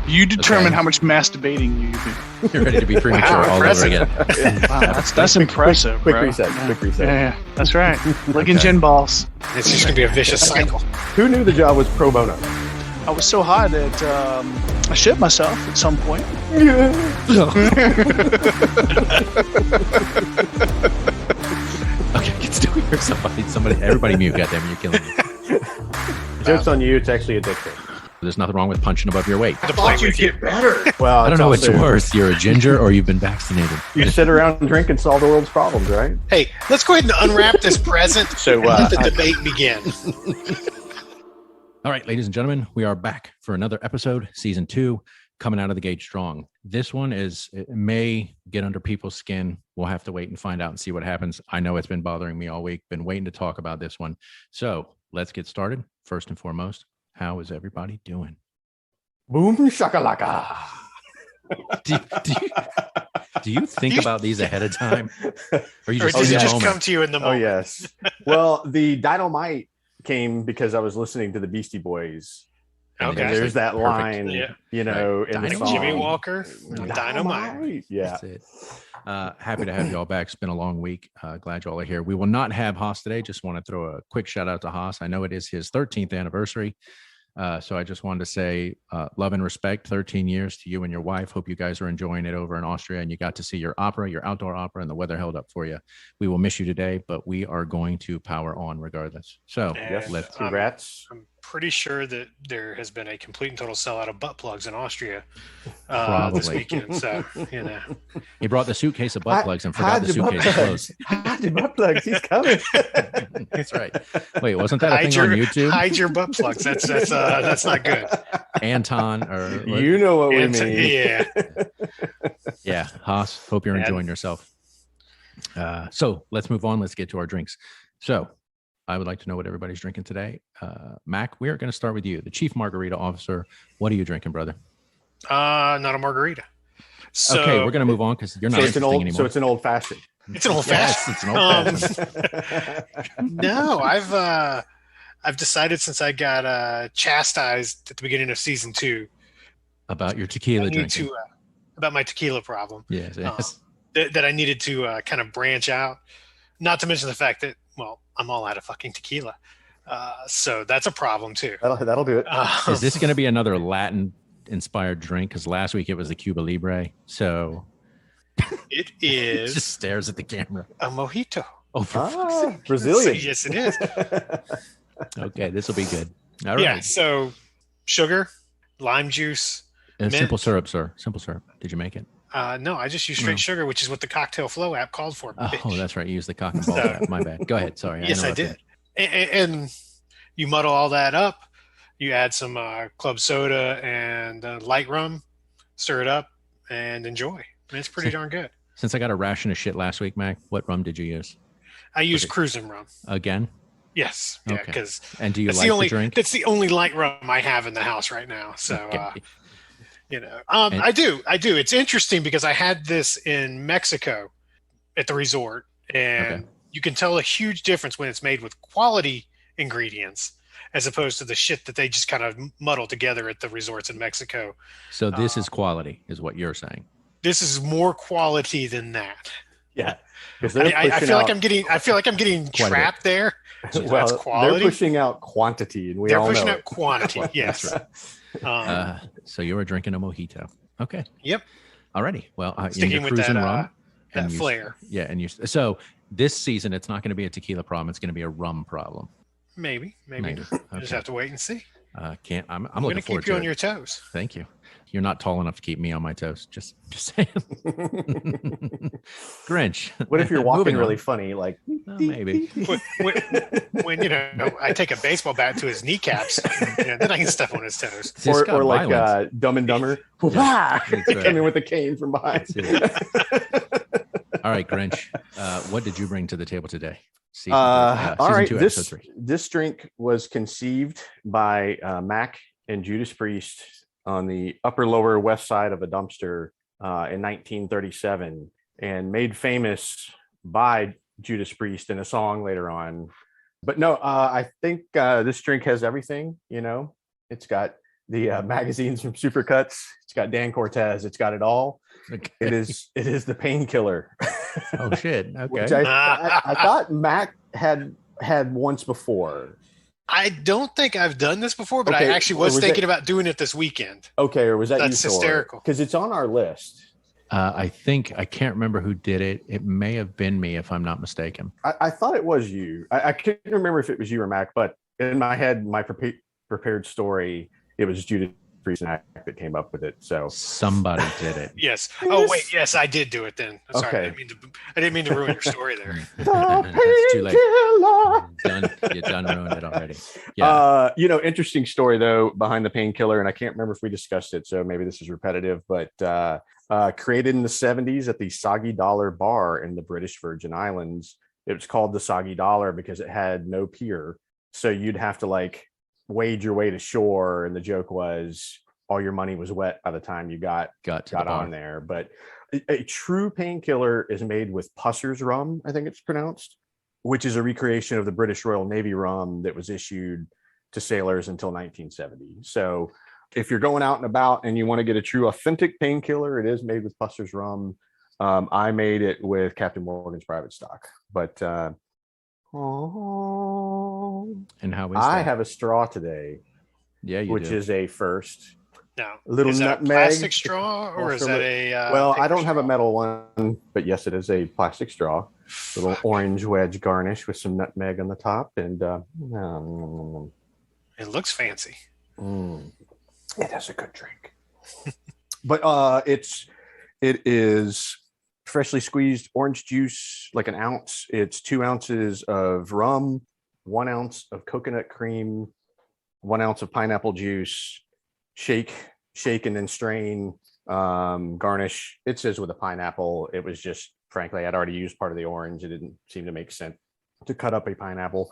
You determine how much masturbating you do. You're ready to be premature all over again. Wow, that's impressive. Quick bro. reset. Yeah. Quick reset. Yeah, that's right. Licking gin balls. It's just gonna be a vicious cycle. Who knew the job was pro bono? I was so high that I shit myself at some point. Okay, get still here. Somebody, everybody mute. Goddamn, you're killing me. Joke's on you. It's actually addicting. There's nothing wrong with punching above your weight. To play with you. Well, I don't know what's also- worse. You're a ginger or you've been vaccinated. You sit around and drink and solve the world's problems, right? Hey, let's go ahead and unwrap this present So, and let the debate begin. All right, ladies and gentlemen, we are back for another episode, season 2, coming out of the gate strong. This one it may get under people's skin. We'll have to wait and find out and see what happens. I know it's been bothering me all week. Been waiting to talk about this one. So let's get started. First and foremost, how is everybody doing? Boom shakalaka. Do you think about these ahead of time? Or you Or just does in it the just moment? come to you in the Oh, moment? yes. Well, the Dynamite came because I was listening to the Beastie Boys. And Okay. And there's that Perfect. line, Yeah. you know, in the Dynamite. song. Jimmy Walker, Dynamite. Yeah. That's it. Happy to have you all back. It's been a long week. Glad you all are here. We will not have Haas today. Just want to throw a quick shout out to Haas. I know it is his 13th anniversary. So I just wanted to say love and respect, 13 years to you and your wife. Hope you guys are enjoying it over in Austria and you got to see your opera, your outdoor opera, and the weather held up for you. We will miss you today, but we are going to power on regardless. So Yes. let's Congrats. I'm pretty sure that there has been a complete and total sellout of butt plugs in Austria this Probably. weekend. So, you know. He brought the suitcase of butt plugs and forgot Hide the your butt suitcase plugs. closed. Hide your butt plugs. He's coming. That's right. Wait, wasn't that a Hide thing on your, YouTube? hide your butt plugs. That's not good. Anton or You know what we And- mean. yeah. yeah, Haas, hope you're And- enjoying yourself. So let's move on. Let's get to our drinks. So I would like to know what everybody's drinking today. Mac, we are going to start with you, the chief margarita officer. What are you drinking, brother? Not a margarita. So, Okay, we're going to move on because you're not So it's interesting an anymore. old fashioned. It's an old Yes, fashioned. it's an old fashioned. No, I've decided since I got chastised at the beginning of season 2 About your tequila I need drinking. to about my tequila problem. Yes, yes. That I needed to kind of branch out. Not to mention the fact that, well, I'm all out of fucking tequila. So that's a problem too. That'll do it. Is this going to be another Latin-inspired drink? Because last week it was the Cuba Libre. So It it is just stares at the camera. a mojito. Oh, for fuck's sake. Brazilian. Yes, it is. Okay, this will be good. All right. Yeah, so sugar, lime juice. mint. Simple syrup, sir. Simple syrup. Did you make it? No, I just use straight No. sugar, which is what the Cocktail Flow app called for. Oh, bitch. that's right. You used the cock and ball So- app. My bad. Go ahead. Sorry. Yes, I interrupted. did. And you muddle all that up. You add some club soda and light rum, stir it up, and enjoy. And it's pretty darn good. Since I got a ration of shit last week, Mac, what rum did you use? I use Okay. cruising rum. Again? Yes, yeah, Okay. because And do you that's like the only the drink? that's the only light rum I have in the house right now. So Okay. you know, And- I do. It's interesting because I had this in Mexico at the resort, and Okay. you can tell a huge difference when it's made with quality ingredients as opposed to the shit that they just kind of muddle together at the resorts in Mexico. So this is quality, is what you're saying. This is more quality than that. Yeah. 'Cause I, they're I pushing feel like out- I'm getting Quite a bit. trapped there. So well, that's quality. they're pushing out quantity, and we They're all pushing know out it. quantity. Yes. That's Um, So you were drinking a mojito. Okay. Yep. Alrighty. Well, in Sticking your with that, cruising rum. that and you- flair. Yeah. And you. So this season, it's not going to be a tequila problem. It's going to be a rum problem. Maybe. Maybe. Just Okay. have to wait and see. I'm I'm looking going to forward keep you to on it. your toes. Thank you. You're not tall enough to keep me on my toes. Just saying. Grinch. What if you're walking Moving on. really funny, like Maybe. When I take a baseball bat to his kneecaps, then I can step on his toes. This or, got or like violence. Dumb and Dumber, Yeah, that's right. coming with a cane from behind. That's it. All right, Grinch. What did you bring to the table today? Season All right, 2, this episode 3. this drink was conceived by Mac and Judas Priest on the upper lower west side of a dumpster in 1937, and made famous by Judas Priest in a song later on But no, I think this drink has everything. It's got the magazines from Supercuts. It's got Dan Cortez. It's got it all. Okay. It is the painkiller. Oh shit. Okay. Which I thought Mac had once before. I don't think I've done this before, but Okay, I actually was was thinking it- about doing it this weekend. Okay, or was that That's you? hysterical. Because it's on our list. I think I can't remember who did it. It may have been me, if I'm not mistaken. I thought it was you. I couldn't remember if it was you or Mac, but in my head, my prepared story, it was Judith Priest and Mac that came up with it. So Somebody did it. Yes. Oh wait, yes, I did do it then. I'm sorry. Okay. I didn't mean to ruin your story there. It's too late. Painkiller. You done ruined it already. Yeah. Interesting story though behind the painkiller, and I can't remember if we discussed it, so maybe this is repetitive, but created in the 70s at the Soggy Dollar bar in the British Virgin Islands. It was called the Soggy Dollar because it had no pier, so you'd have to like wade your way to shore, and the joke was all your money was wet by the time you got on there. But a true painkiller is made with Pusser's rum, I think it's pronounced, which is a recreation of the British Royal Navy rum that was issued to sailors until 1970. So if you're going out and about and you want to get a true authentic painkiller, it is made with Pusser's rum. I made it with Captain Morgan's private stock, but And how is I that? have a straw today, Yeah, you which do. is a first. Now, Little is that nutmeg. a plastic straw or is that a? Well, I paper don't have a straw? metal one, but yes, it is a plastic straw. Little orange wedge garnish with some nutmeg on the top, and It looks fancy. it is a good drink. But it is freshly squeezed orange juice, like an ounce. It's 2 ounces of rum, 1 ounce of coconut cream, 1 ounce of pineapple juice. Shake, and then strain. Garnish. It says with a pineapple. It was just, frankly, I'd already used part of the orange. It didn't seem to make sense to cut up a pineapple.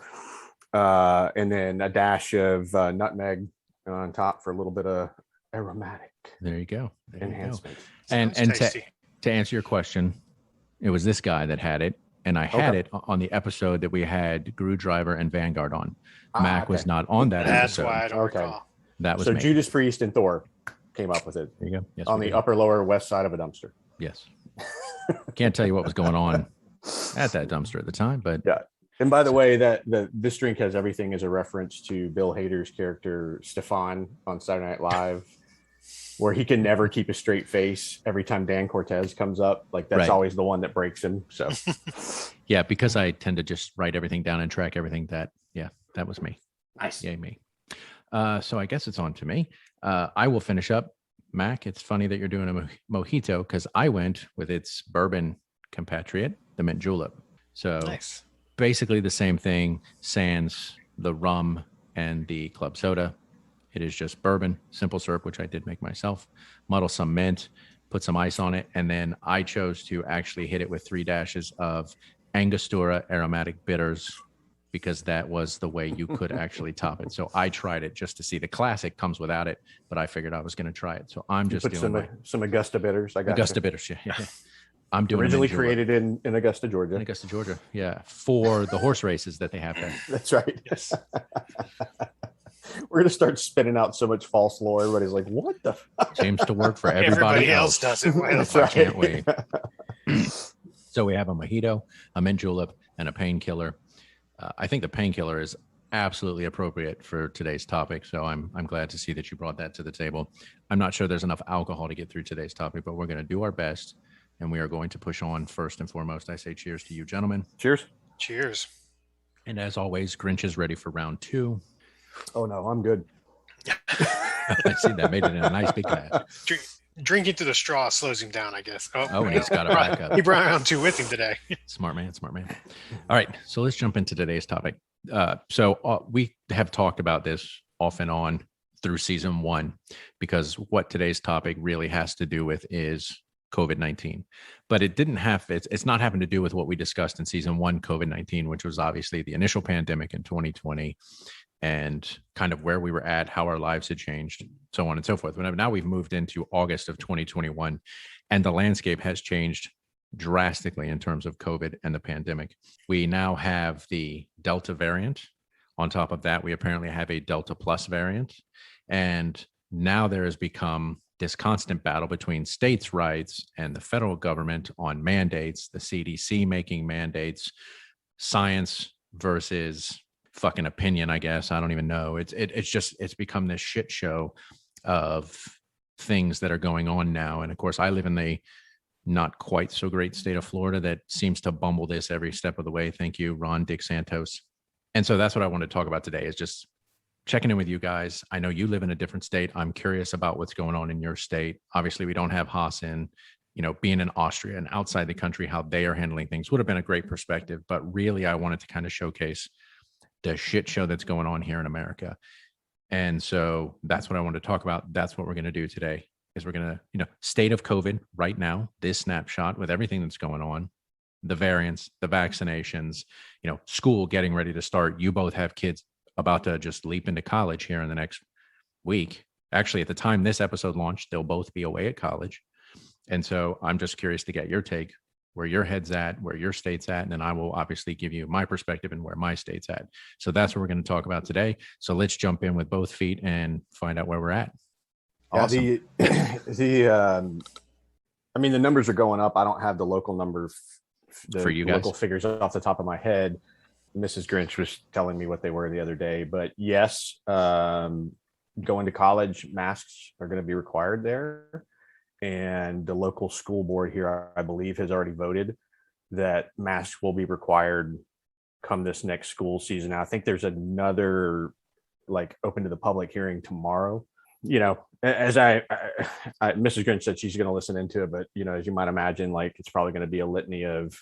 And then a dash of nutmeg on top for a little bit of aromatic There you go. There you go. enhancement. And Sounds to tasty. answer your question, it was this guy that had it, and I had Okay. it on the episode that we had Guru Driver and Vanguard on. Mac was Okay. not on that That's episode. why I don't Okay. recall. That was So me. Judas Priest and Thor came up with it There you go. Yes, on we the did. upper lower west side of a dumpster. Yes. Can't tell you what was going on at that dumpster at the time, but Yeah. And by the way, this drink has everything as a reference to Bill Hader's character Stefan on Saturday Night Live, where he can never keep a straight face every time Dan Cortez comes up. Like that's Right. always the one that breaks him. So yeah, because I tend to just write everything down and track everything. That was me. nice. Yay me. So I guess it's on to me. I will finish up. Mac, it's funny that you're doing a mojito because I went with its bourbon compatriot, the mint julep. So Nice. basically the same thing, sans the rum and the club soda. It is just bourbon, simple syrup, which I did make myself, muddle some mint, put some ice on it, and then I chose to actually hit it with 3 dashes of Angostura aromatic bitters because that was the way you could actually top it. So I tried it just to see. The classic comes without it, but I figured I was going to try it. So I'm just Put doing some Augusta bitters. I got Augusta bitters. Yeah. I'm doing originally them in Georgia. created in Augusta, Georgia. In Augusta, Georgia. Yeah, for the horse races that they have there. That's right. Yes. We're gonna start spinning out so much false lore. Everybody's like, "What the?" Seems to work for everybody else. does it. Why the That's fuck? I can't wait. So we have a mojito, a mint julep, and a painkiller. I think the painkiller is absolutely appropriate for today's topic. So I'm glad to see that you brought that to the table. I'm not sure there's enough alcohol to get through today's topic, but we're going to do our best, and we are going to push on. First and foremost, I say cheers to you, gentlemen. Cheers. Cheers. And as always, Grinch is ready for round 2. Oh no, I'm good. I see that made it in a nice big glass. Drinking through the straw slows him down, I guess. Oh, and he's got a backup. He brought around 2 with him today. Smart man. All right, so let's jump into today's topic. We have talked about this off and on through season 1 because what today's topic really has to do with is COVID-19. But it's not having to do with what we discussed in season 1, COVID-19, which was obviously the initial pandemic in 2020 and kind of where we were at, how our lives had changed, so on and so forth. Now we've moved into August of 2021 and the landscape has changed drastically in terms of COVID and the pandemic. We now have the Delta variant. On top of that, we apparently have a Delta Plus variant. And now there has become this constant battle between states' rights and the federal government on mandates, the CDC making mandates, science versus fucking opinion, I guess. I don't even know. It's become this shit show of things that are going on now. And of course, I live in the not quite so great state of Florida that seems to bumble this every step of the way. Thank you, Ron Dick Santos. And so that's what I want to talk about today, is just checking in with you guys. I know you live in a different state. I'm curious about what's going on in your state. Obviously, we don't have Haas in, being in Austria and outside the country, how they are handling things would have been a great perspective. But really, I wanted to kind of showcase the shit show that's going on here in America. And so that's what I wanted to talk about. That's what we're going to do today, is we're going to, state of COVID right now, this snapshot with everything that's going on, the variants, the vaccinations, school getting ready to start. You both have kids about to just leap into college here in the next week. Actually, at the time this episode launched, they'll both be away at college. And so I'm just curious to get your take, where your head's at, where your state's at, and then I will obviously give you my perspective and where my state's at. So that's what we're going to talk about today. So let's jump in with both feet and find out where we're at. Awesome. Yeah, the numbers are going up. I don't have the local number, for you guys, local figures off the top of my head. Mrs. Grinch was telling me what they were the other day, but yes, going to college, masks are going to be required there. And the local school board here, I believe, has already voted that masks will be required come this next school season. Now, I think there's another open to the public hearing tomorrow. As Mrs. Grinch said, she's going to listen into it, but as you might imagine, it's probably going to be a litany of,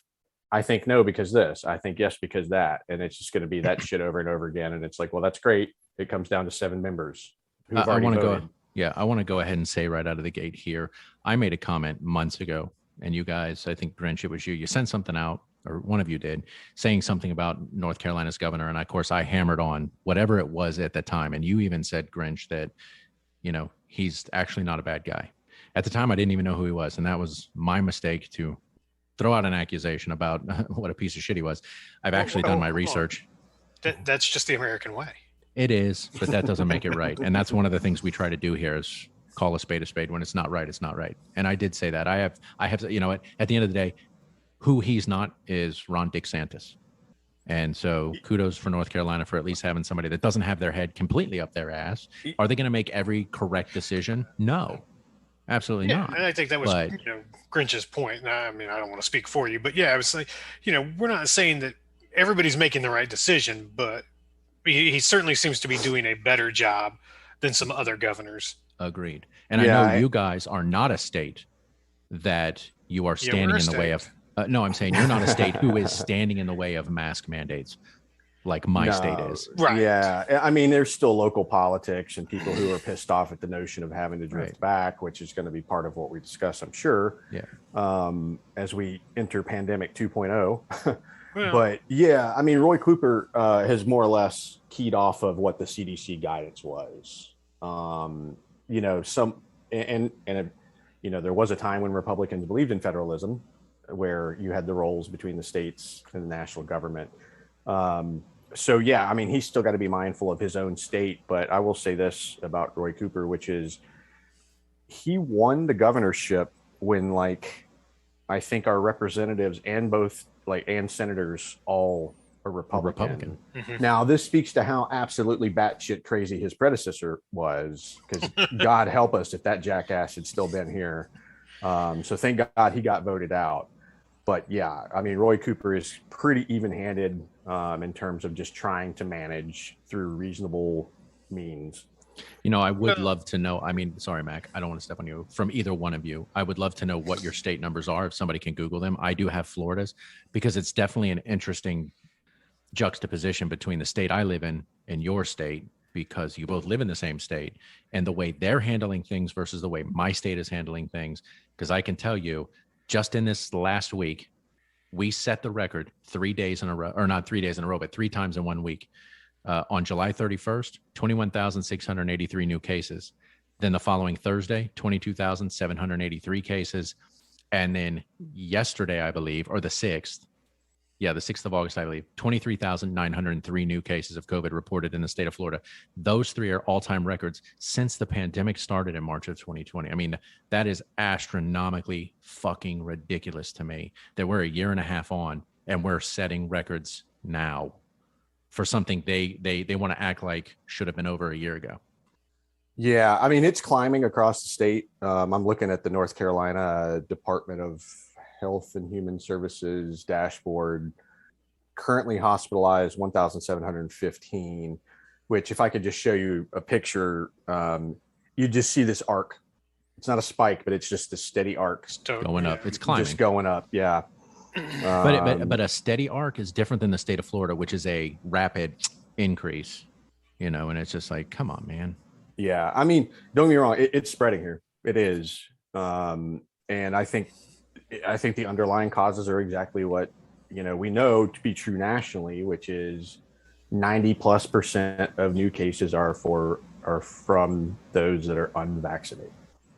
I think no because this, I think yes because that, and it's just going to be that shit over and over again. And it's well, that's great. It comes down to 7 members who've already voted. I want to go ahead and say right out of the gate here, I made a comment months ago, and you guys, I think Grinch, it was you sent something out, or one of you did, saying something about North Carolina's governor. And of course I hammered on whatever it was at the time. And you even said, Grinch, that, he's actually not a bad guy. At the time, I didn't even know who he was. And that was my mistake to throw out an accusation about what a piece of shit he was. I've actually done my research. That's just the American way. It is, but that doesn't make it right. And that's one of the things we try to do here, is call a spade a spade. When it's not right, it's not right. And I did say that. I have, at the end of the day, who he's not is Ron Dick Santos. And so kudos for North Carolina for at least having somebody that doesn't have their head completely up their ass. Are they going to make every correct decision? No, absolutely not. And I think that was, Grinch's point. I don't want to speak for you, but I was we're not saying that everybody's making the right decision, but he certainly seems to be doing a better job than some other governors. Agreed. And I know you guys are not a state that you are standing in the way of. No, I'm saying you're not a state who is standing in the way of mask mandates like my state is. Right. Yeah. There's still local politics and people who are pissed off at the notion of having to drift back, which is going to be part of what we discuss, I'm sure. Yeah. As we enter pandemic 2.0. But Roy Cooper has more or less keyed off of what the CDC guidance was. There was a time when Republicans believed in federalism, where you had the roles between the states and the national government. He's still got to be mindful of his own state. But I will say this about Roy Cooper, which is he won the governorship when I think our representatives and and senators all are Republican. Mm-hmm. Now, this speaks to how absolutely batshit crazy his predecessor was, because God help us if that jackass had still been here. So thank God he got voted out. But Roy Cooper is pretty even-handed in terms of just trying to manage through reasonable means. I would love to know. Sorry, Mac, I don't want to step on you, from either one of you. I would love to know what your state numbers are, if somebody can Google them. I do have Florida's, because it's definitely an interesting juxtaposition between the state I live in and your state, because you both live in the same state, and the way they're handling things versus the way my state is handling things. Because I can tell you, just in this last week, we set the record 3 days in a row, or not 3 days in a row, but 3 times in 1 week. On July 31st, 21,683 new cases. Then the following Thursday, 22,783 cases. And then yesterday, I believe, or the 6th, the 6th of August, I believe, 23,903 new cases of COVID reported in the state of Florida. Those 3 are all-time records since the pandemic started in March of 2020. I mean, that is astronomically fucking ridiculous to me that we're a year and a half on and we're setting records now for something they want to act like should have been over a year ago. Yeah, I mean, it's climbing across the state. I'm looking at the North Carolina Department of Health and Human Services dashboard. Currently hospitalized 1,715, which if I could just show you a picture, you just see this arc. It's not a spike, but it's just a steady arc going up. It's climbing. Just going up, yeah. But a steady arc is different than the state of Florida, which is a rapid increase, and it's just like, come on, man. Yeah, I mean, don't get me wrong, it's spreading here. It is, and I think the underlying causes are exactly what we know to be true nationally, which is 90+% of new cases are from those that are unvaccinated.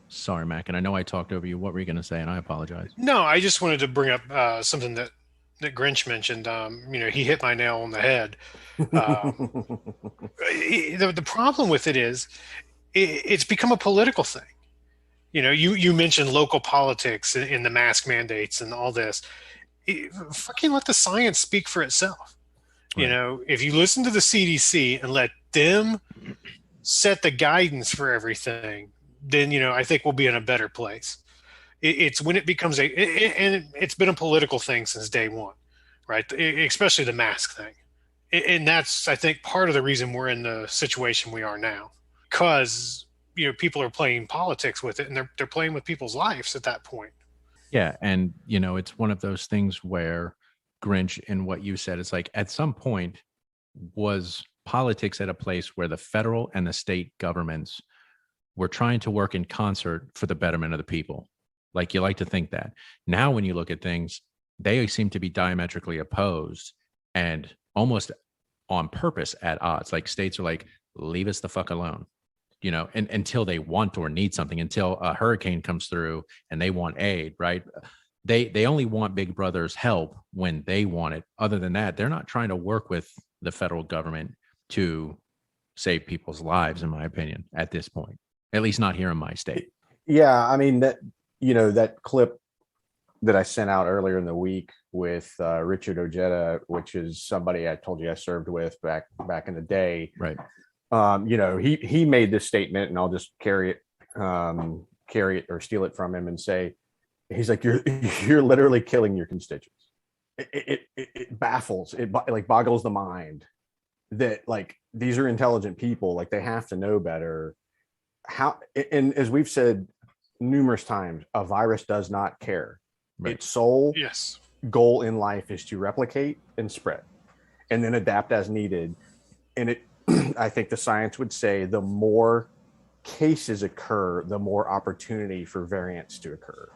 Sorry, Mac, and I know I talked over you. What were you going to say? And I apologize. No, I just wanted to bring up something that Grinch mentioned. He hit my nail on the head. The problem with it is it's become a political thing. You mentioned local politics in the mask mandates and all this. Fucking let the science speak for itself. Right. If you listen to the CDC and let them set the guidance for everything, then, I think we'll be in a better place. It's when it becomes and it's been a political thing since day one, right? Especially the mask thing. And that's, I think, part of the reason we're in the situation we are now, because, people are playing politics with it, and they're playing with people's lives at that point. Yeah. And, it's one of those things where, Grinch, in what you said, it's like at some point was politics at a place where the federal and the state governments were trying to work in concert for the betterment of the people. Like, you like to think that. Now, when you look at things, they seem to be diametrically opposed and almost on purpose at odds. Like, states are like, leave us the fuck alone, and until they want or need something, until a hurricane comes through and they want aid, right? They only want Big Brother's help when they want it. Other than that, they're not trying to work with the federal government to save people's lives, in my opinion, at this point, at least not here in my state. Yeah. I mean, that clip that I sent out earlier in the week with Richard Ojeda, which is somebody I told you I served with back in the day. Right. He made this statement, and I'll just carry it or steal it from him and say, he's like, you're literally killing your constituents. It baffles, it like boggles the mind that, like, these are intelligent people, like they have to know better. How, and as we've said numerous times, a virus does not care. Right. Its sole goal in life is to replicate and spread, and then adapt as needed. And I think the science would say the more cases occur, the more opportunity for variants to occur.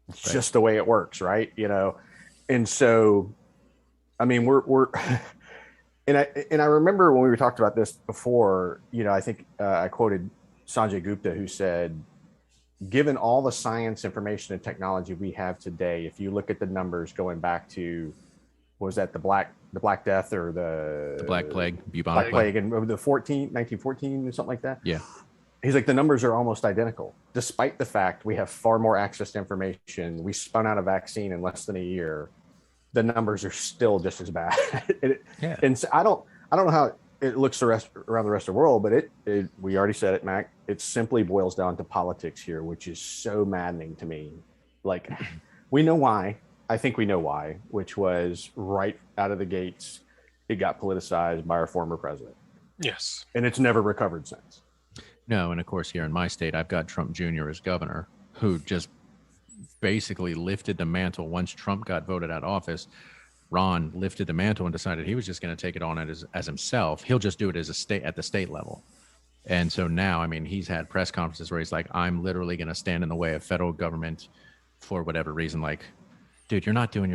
It's just the way it works, right? And so, I mean, we're and I remember when we were talked about this before, I think I quoted Sanjay Gupta, who said, given all the science, information, and technology we have today, if you look at the numbers going back to, was that the Black Death or the Black Plague, bubonic plague, and the 1914 or something like that. Yeah. He's like, the numbers are almost identical, despite the fact we have far more access to information. We spun out a vaccine in less than a year. The numbers are still just as bad. And so I don't know how it looks around the rest of the world, but we already said it, Mac. It simply boils down to politics here, which is so maddening to me. Like, we know why. I think we know why, which was right out of the gates, it got politicized by our former president. Yes. And it's never recovered since. No, and of course, here in my state, I've got Trump Jr. as governor, who just basically lifted the mantle. Once Trump got voted out of office, Ron lifted the mantle and decided he was just going to take it on as himself. He'll just do it as at the state level. And so now, I mean, he's had press conferences where he's like, I'm literally going to stand in the way of federal government for whatever reason. Like, dude, you're not doing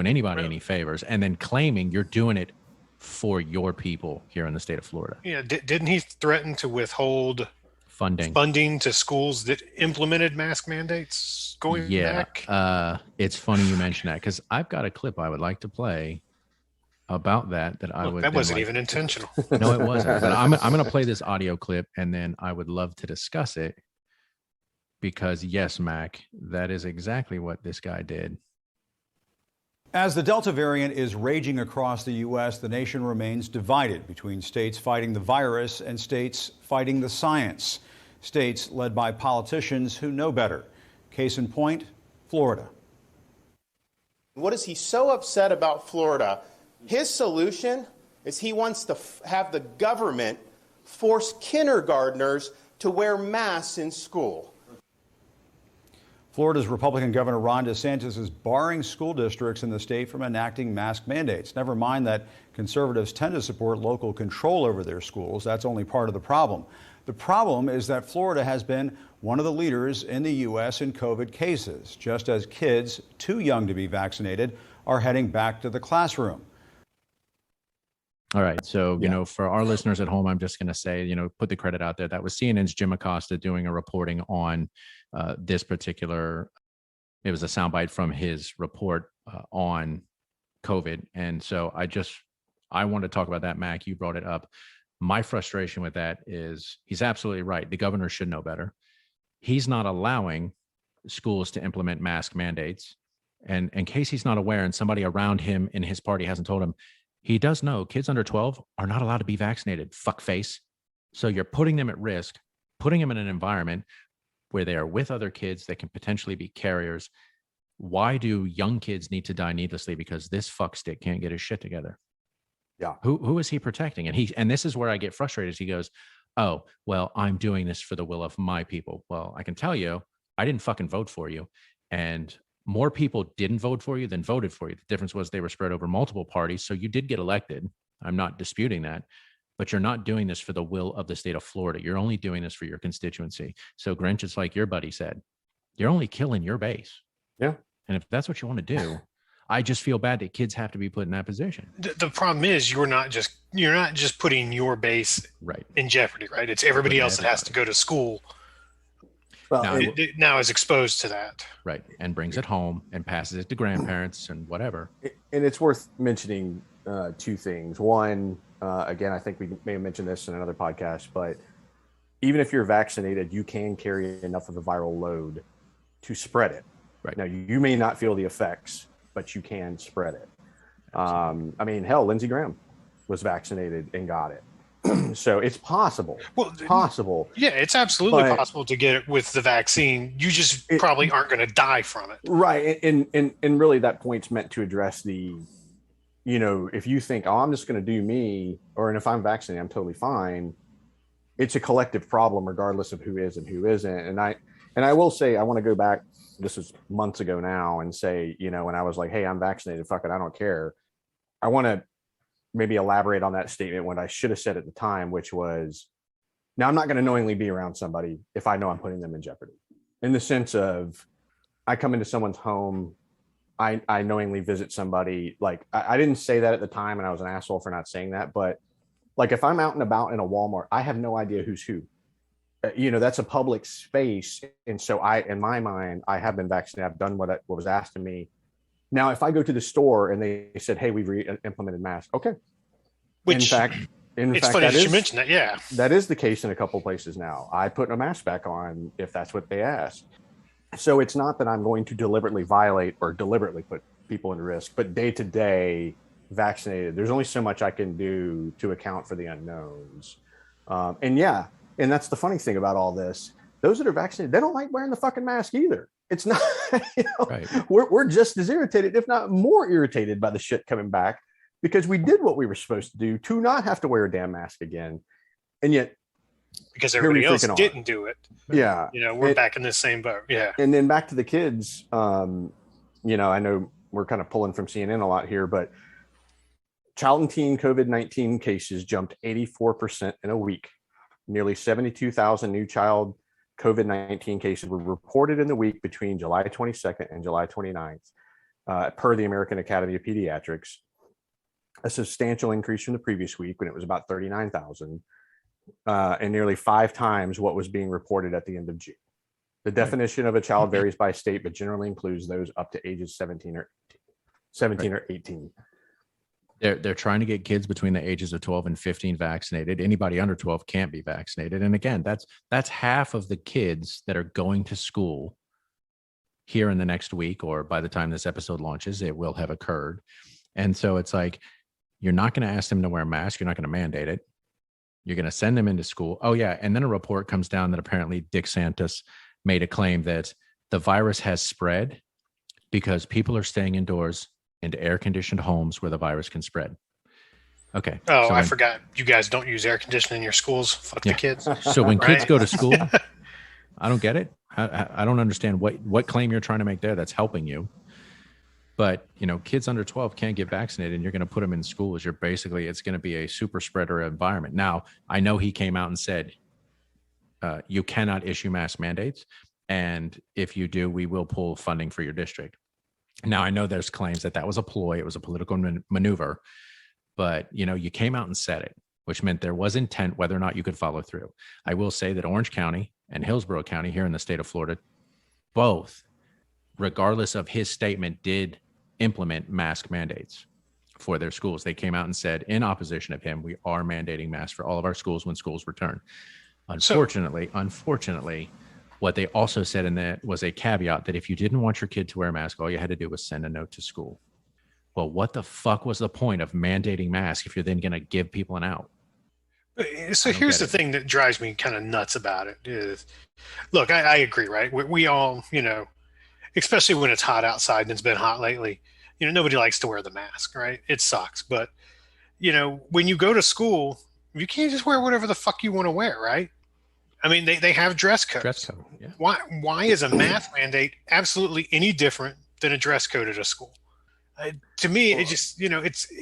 anybody any favors. And then claiming you're doing it for your people here in the state of Florida. Yeah. Didn't he threaten to withhold funding to schools that implemented mask mandates going back. It's funny you mention that, because I've got a clip I would like to play about that That wasn't even intentional. No, it wasn't. But I'm going to play this audio clip, and then I would love to discuss it, because yes, Mac, that is exactly what this guy did. As the Delta variant is raging across the U.S., the nation remains divided between states fighting the virus and states fighting the science. States led by politicians who know better. Case in point, Florida. What is he so upset about Florida? His solution is he wants to have the government force kindergartners to wear masks in school. Florida's Republican Governor Ron DeSantis is barring school districts in the state from enacting mask mandates. Never mind that conservatives tend to support local control over their schools. That's only part of the problem. The problem is that Florida has been one of the leaders in the U.S. in COVID cases, just as kids too young to be vaccinated are heading back to the classroom. All right. So, you know, for our listeners at home, I'm just going to say, you know, put the credit out there. That was CNN's Jim Acosta doing a reporting on this particular, it was a soundbite from his report on COVID. And so I want to talk about that, Mac. You brought it up. My frustration with that is he's absolutely right. The governor should know better. He's not allowing schools to implement mask mandates. And in case he's not aware and somebody around him in his party hasn't told him, he does know kids under 12 are not allowed to be vaccinated, fuckface. So you're putting them at risk, putting them in an environment where they are with other kids that can potentially be carriers. Why do young kids need to die needlessly? Because this fuckstick can't get his shit together. Yeah. Who is he protecting? And this is where I get frustrated. He goes, oh, well, I'm doing this for the will of my people. Well, I can tell you, I didn't fucking vote for you. And more people didn't vote for you than voted for you. The difference was they were spread over multiple parties. So you did get elected. I'm not disputing that, but you're not doing this for the will of the state of Florida. You're only doing this for your constituency. So Grinch, it's like your buddy said, you're only killing your base. Yeah. And if that's what you want to do, I just feel bad that kids have to be put in that position. The problem is you're not just putting your base in jeopardy, right? It's everybody else that has to go to school. Well, now is exposed to that. Right. And brings it home and passes it to grandparents and whatever. And it's worth mentioning two things. One, again, I think we may have mentioned this in another podcast, but even if you're vaccinated, you can carry enough of the viral load to spread it. Right. Now, you may not feel the effects, but you can spread it. I mean, hell, Lindsey Graham was vaccinated and got it. So it's possible. Well, possible. Yeah, it's absolutely possible to get it with the vaccine. You just probably aren't going to die from it. Right. And really that point's meant to address the, you know, if you think, oh, I'm just going to do me, or if I'm vaccinated, I'm totally fine. It's a collective problem regardless of who is and who isn't. And I will say, I want to go back, this was months ago now, and say, you know, when I was like, hey, I'm vaccinated, fuck it, I don't care. I want to maybe elaborate on that statement, what I should have said at the time, which was, now I'm not going to knowingly be around somebody if I know I'm putting them in jeopardy. In the sense of, I come into someone's home, I knowingly visit somebody. Like, I didn't say that at the time, and I was an asshole for not saying that. But like, if I'm out and about in a Walmart, I have no idea who's who. You know, that's a public space. And so in my mind, I have been vaccinated. I've done what was asked of me. Now, if I go to the store and they said, hey, we've implemented masks. Okay. Which, in fact, it's funny that you mentioned that. Yeah. That is the case in a couple of places now. I put a mask back on if that's what they ask. So it's not that I'm going to deliberately violate or deliberately put people in risk, but day to day vaccinated, there's only so much I can do to account for the unknowns. And that's the funny thing about all this. Those that are vaccinated, they don't like wearing the fucking mask either. It's not, you know, right. We're just as irritated, if not more irritated by the shit coming back, because we did what we were supposed to do to not have to wear a damn mask again. And yet, because everybody else didn't do it. Yeah. You know, we're back in the same boat. Yeah. And then back to the kids. You know, I know we're kind of pulling from CNN a lot here, but child and teen COVID-19 cases jumped 84% in a week. Nearly 72,000 new child COVID-19 cases were reported in the week between July 22nd and July 29th, per the American Academy of Pediatrics, a substantial increase from the previous week when it was about 39,000. and nearly 5 times what was being reported at the end of June. The definition of a child varies by state, but generally includes those up to ages 17 or 18. They're trying to get kids between the ages of 12 and 15 vaccinated. Anybody under 12 can't be vaccinated. And again, that's half of the kids that are going to school here in the next week, or by the time this episode launches, it will have occurred. And so it's like, you're not going to ask them to wear a mask. You're not going to mandate it. You're going to send them into school. Oh yeah. And then a report comes down that apparently Dick Santis made a claim that the virus has spread because people are staying indoors into air-conditioned homes where the virus can spread. Okay. Oh, so I forgot. You guys don't use air conditioning in your schools. Fuck the kids. So when kids go to school, I don't get it. I don't understand what claim you're trying to make there that's helping you. But, kids under 12 can't get vaccinated, and you're going to put them in schools. It's going to be a super spreader environment. Now, I know he came out and said, you cannot issue mask mandates. And if you do, we will pull funding for your district. Now, I know there's claims that was a ploy. It was a political maneuver. But, you came out and said it, which meant there was intent whether or not you could follow through. I will say that Orange County and Hillsborough County here in the state of Florida, both, regardless of his statement, did implement mask mandates for their schools. They came out and said, in opposition of him, we are mandating masks for all of our schools when schools return. Unfortunately, what they also said in that was a caveat that if you didn't want your kid to wear a mask, all you had to do was send a note to school. Well, what the fuck was the point of mandating masks if you're then going to give people an out? So here's the thing that drives me kind of nuts about it is, look, I agree, right? We all, especially when it's hot outside and it's been hot lately, nobody likes to wear the mask, right? It sucks. But, when you go to school, you can't just wear whatever the fuck you want to wear, right? I mean, they have dress codes. Dress code, yeah. Why is a mask mandate absolutely any different than a dress code at a school? To me, it just, it's...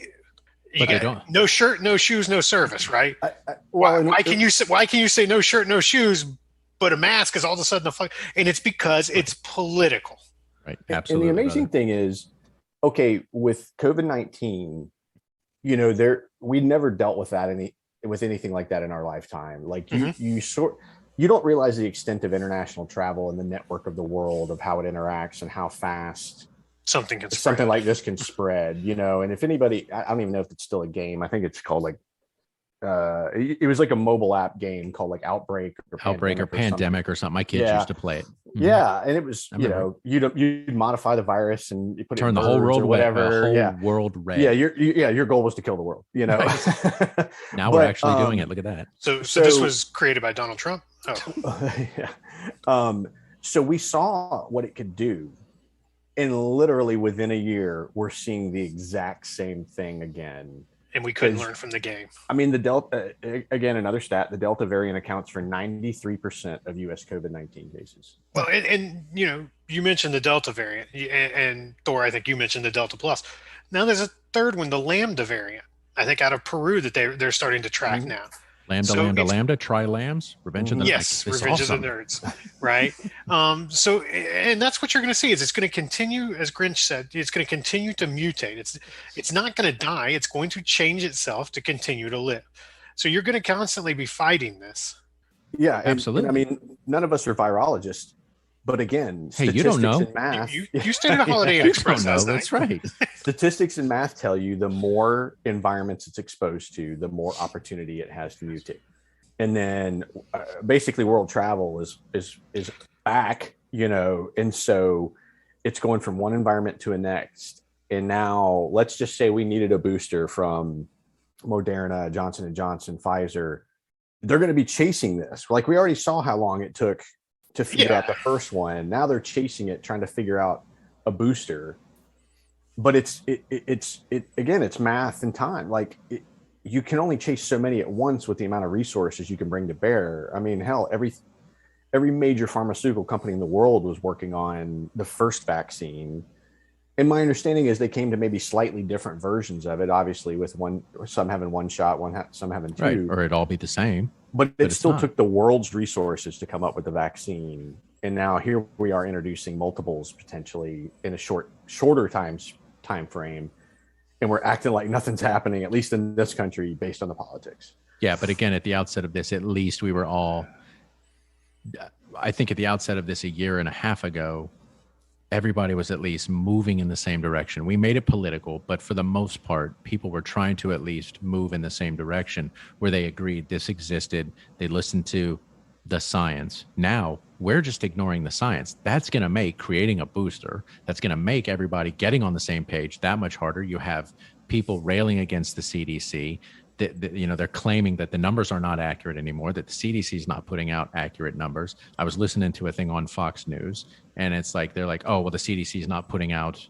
No shirt, no shoes, no service, right? Why can you say no shirt, no shoes, but a mask is all of a sudden and it's because it's political. Right. Absolutely. And the amazing thing is, okay, with COVID-19, we never dealt with that with anything like that in our lifetime. Like you don't realize the extent of international travel and the network of the world, of how it interacts and how fast something like this can spread, and if anybody, I don't even know if it's still a game. I think it's called it was like a mobile app game called like Outbreak or Pandemic or something. My kids used to play it. Mm-hmm. Yeah. And it was, you'd modify the virus and you put turn the whole world whatever. World red. Yeah. Your goal was to kill the world, Right. Now we're actually doing it. Look at that. So this was created by Donald Trump. Oh, yeah. So we saw what it could do. And literally within a year, we're seeing the exact same thing again. And we couldn't learn from the game. I mean, the Delta, again, another stat, the Delta variant accounts for 93% of U.S. COVID-19 cases. Well, and you mentioned the Delta variant, and Thor, I think you mentioned the Delta Plus. Now there's a third one, the Lambda variant, I think out of Peru that they're starting to track now. Lambda, try lambs, Revenge of the Nerds. Yes, Revenge of the Nerds, right? And that's what you're going to see is it's going to continue, as Grinch said, it's going to continue to mutate. It's not going to die. It's going to change itself to continue to live. So you're going to constantly be fighting this. Yeah, absolutely. I mean, none of us are virologists. But again, hey, you don't know. And math, you stayed at a Holiday Inn Express. That's right. Statistics and math tell you the more environments it's exposed to, the more opportunity it has to mutate. And then basically world travel is back, and so it's going from one environment to a next. And now let's just say we needed a booster from Moderna, Johnson & Johnson, Pfizer. They're going to be chasing this. Like we already saw how long it took to figure out the first one. Now they're chasing it, trying to figure out a booster. But it's again, it's math and time. Like you can only chase so many at once with the amount of resources you can bring to bear. I mean, hell, every major pharmaceutical company in the world was working on the first vaccine. And my understanding is they came to maybe slightly different versions of it, obviously with some having one shot, some having two. Right, or it'd all be the same. But it still took the world's resources to come up with the vaccine. And now here we are introducing multiples potentially in a shorter time frame. And we're acting like nothing's happening, at least in this country, based on the politics. Yeah, but again, at the outset of this, at least we were all, I think at the outset of this a year and a half ago, everybody was at least moving in the same direction. We made it political, but for the most part, people were trying to at least move in the same direction where they agreed this existed. They listened to the science. Now we're just ignoring the science. That's going to make creating a booster, that's going to make everybody getting on the same page that much harder. You have people railing against the CDC. They're claiming that the numbers are not accurate anymore, that the CDC is not putting out accurate numbers. I was listening to a thing on Fox News, and it's like, they're like, oh, well, the CDC is not putting out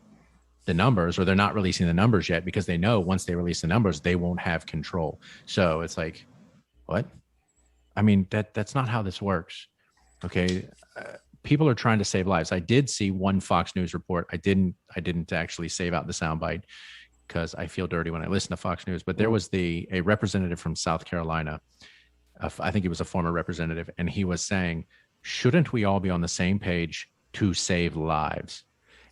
the numbers, or they're not releasing the numbers yet because they know once they release the numbers, they won't have control. So it's like, what? I mean, that's not how this works. Okay. People are trying to save lives. I did see one Fox News report. I didn't actually save out the soundbite because I feel dirty when I listen to Fox News, but there was a representative from South Carolina. I think he was a former representative, and he was saying, shouldn't we all be on the same page to save lives?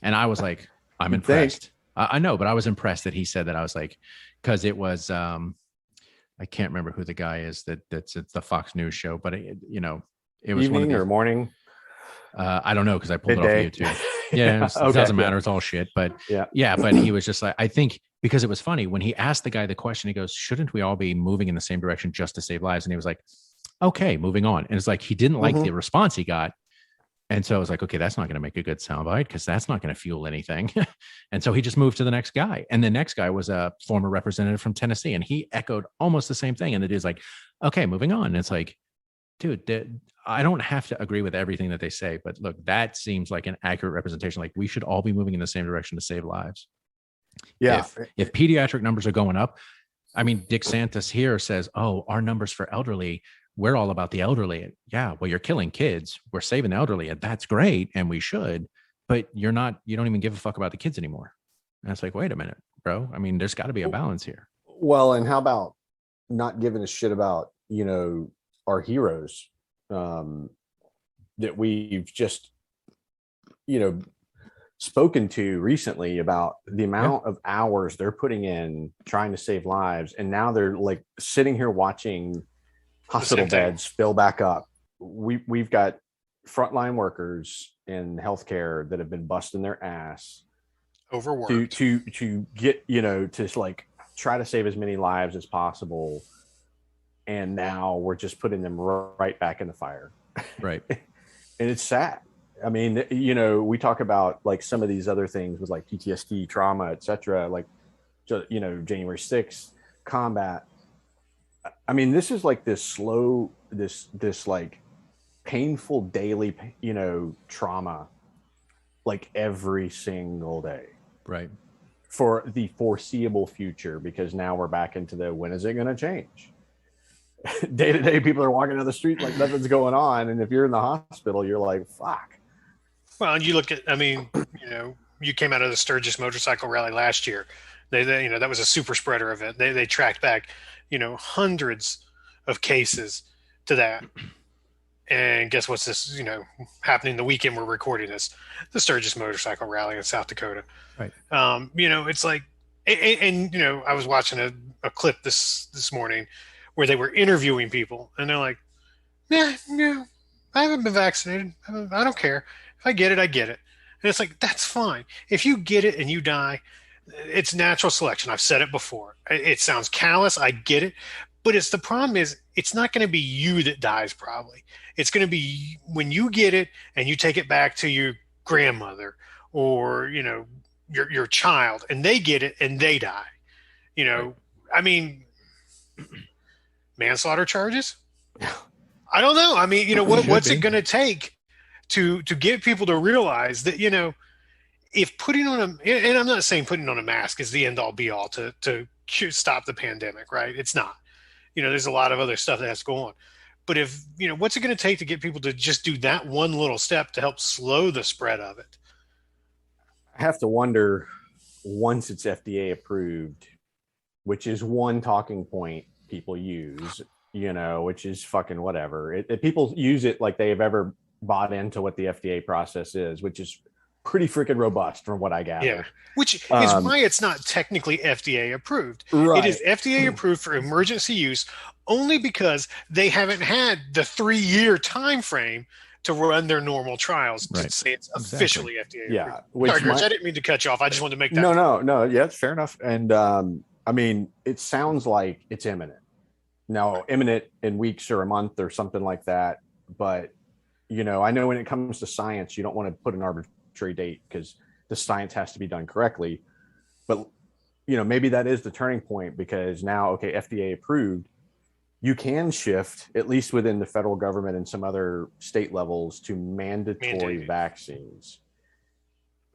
And I was like, I'm impressed. I know, but I was impressed that he said that. I was like, because it was, I can't remember who the guy is that's at the Fox News show, but it was evening one of the, or morning. I don't know, because I pulled Midday. it off of YouTube. Yeah, it Okay, doesn't yeah. matter. It's all shit. But Yeah. but he was just like, I think, because it was funny when he asked the guy the question, he goes, shouldn't we all be moving in the same direction just to save lives? And he was like, okay, moving on. And it's like, he didn't like the response he got. And so I was like, okay, that's not going to make a good soundbite because that's not going to fuel anything. And so he just moved to the next guy. And the next guy was a former representative from Tennessee. And he echoed almost the same thing. And the dude's like, okay, moving on. And it's like, dude, I don't have to agree with everything that they say, but look, that seems like an accurate representation. Like, we should all be moving in the same direction to save lives. Yeah. If pediatric numbers are going up, I mean, Dick Santis here says, oh, our numbers for elderly, we're all about the elderly. Yeah, well, you're killing kids. We're saving the elderly, and that's great, and we should, but you don't even give a fuck about the kids anymore. And it's like, wait a minute, bro. I mean, there's got to be a balance here. Well, and how about not giving a shit about, our heroes that we've just, spoken to recently about the amount of hours they're putting in trying to save lives. And now they're like sitting here watching hospital beds fill back up. We've got frontline workers in healthcare that have been busting their ass Overworked. to get, to like try to save as many lives as possible. And now we're just putting them right back in the fire. Right. And it's sad. I mean, we talk about like some of these other things with like PTSD, trauma, etc. Like, January 6th, combat. I mean, this is like this slow, this like painful daily, trauma, like every single day. Right. For the foreseeable future, because now we're back into when is it going to change? Day to day, people are walking down the street like nothing's going on. And if you're in the hospital, you're like, fuck. Well, and you look at, I mean, you came out of the Sturgis motorcycle rally last year. They that was a super spreader event. They tracked back, hundreds of cases to that. And guess what's this, happening the weekend we're recording this, the Sturgis motorcycle rally in South Dakota. Right. It's like, and I was watching a clip this morning where they were interviewing people, and they're like, yeah, I haven't been vaccinated. I don't care. If I get it, I get it. And it's like, that's fine. If you get it and you die, it's natural selection. I've said it before. It sounds callous. I get it. But the problem is, it's not going to be you that dies probably. It's going to be when you get it and you take it back to your grandmother or, your child, and they get it and they die. I mean, manslaughter charges? I don't know. I mean, what's it going to take to get people to realize that, if putting on and I'm not saying putting on a mask is the end all be all to stop the pandemic, right? It's not. There's a lot of other stuff that has to go on. But if, what's it going to take to get people to just do that one little step to help slow the spread of it? I have to wonder, once it's FDA approved, which is one talking point people use, which is fucking whatever. People use it like they have ever bought into what the FDA process is, which is pretty freaking robust from what I gather. Yeah, which is why it's not technically FDA approved. Right. It is FDA approved for emergency use only because they haven't had the 3-year time frame to run their normal trials to say it's officially FDA approved. Yeah. Which Sorry, Grinch, I didn't mean to cut you off. I just wanted to make that. No. Yeah, it's fair enough. And I mean, it sounds like it's imminent. Now, imminent in weeks or a month or something like that. But, you know, I know when it comes to science, you don't want to put an arbitrary date because the science has to be done correctly. But, you know, maybe that is the turning point because now, okay, FDA approved, you can shift, at least within the federal government and some other state levels, to mandatory vaccines.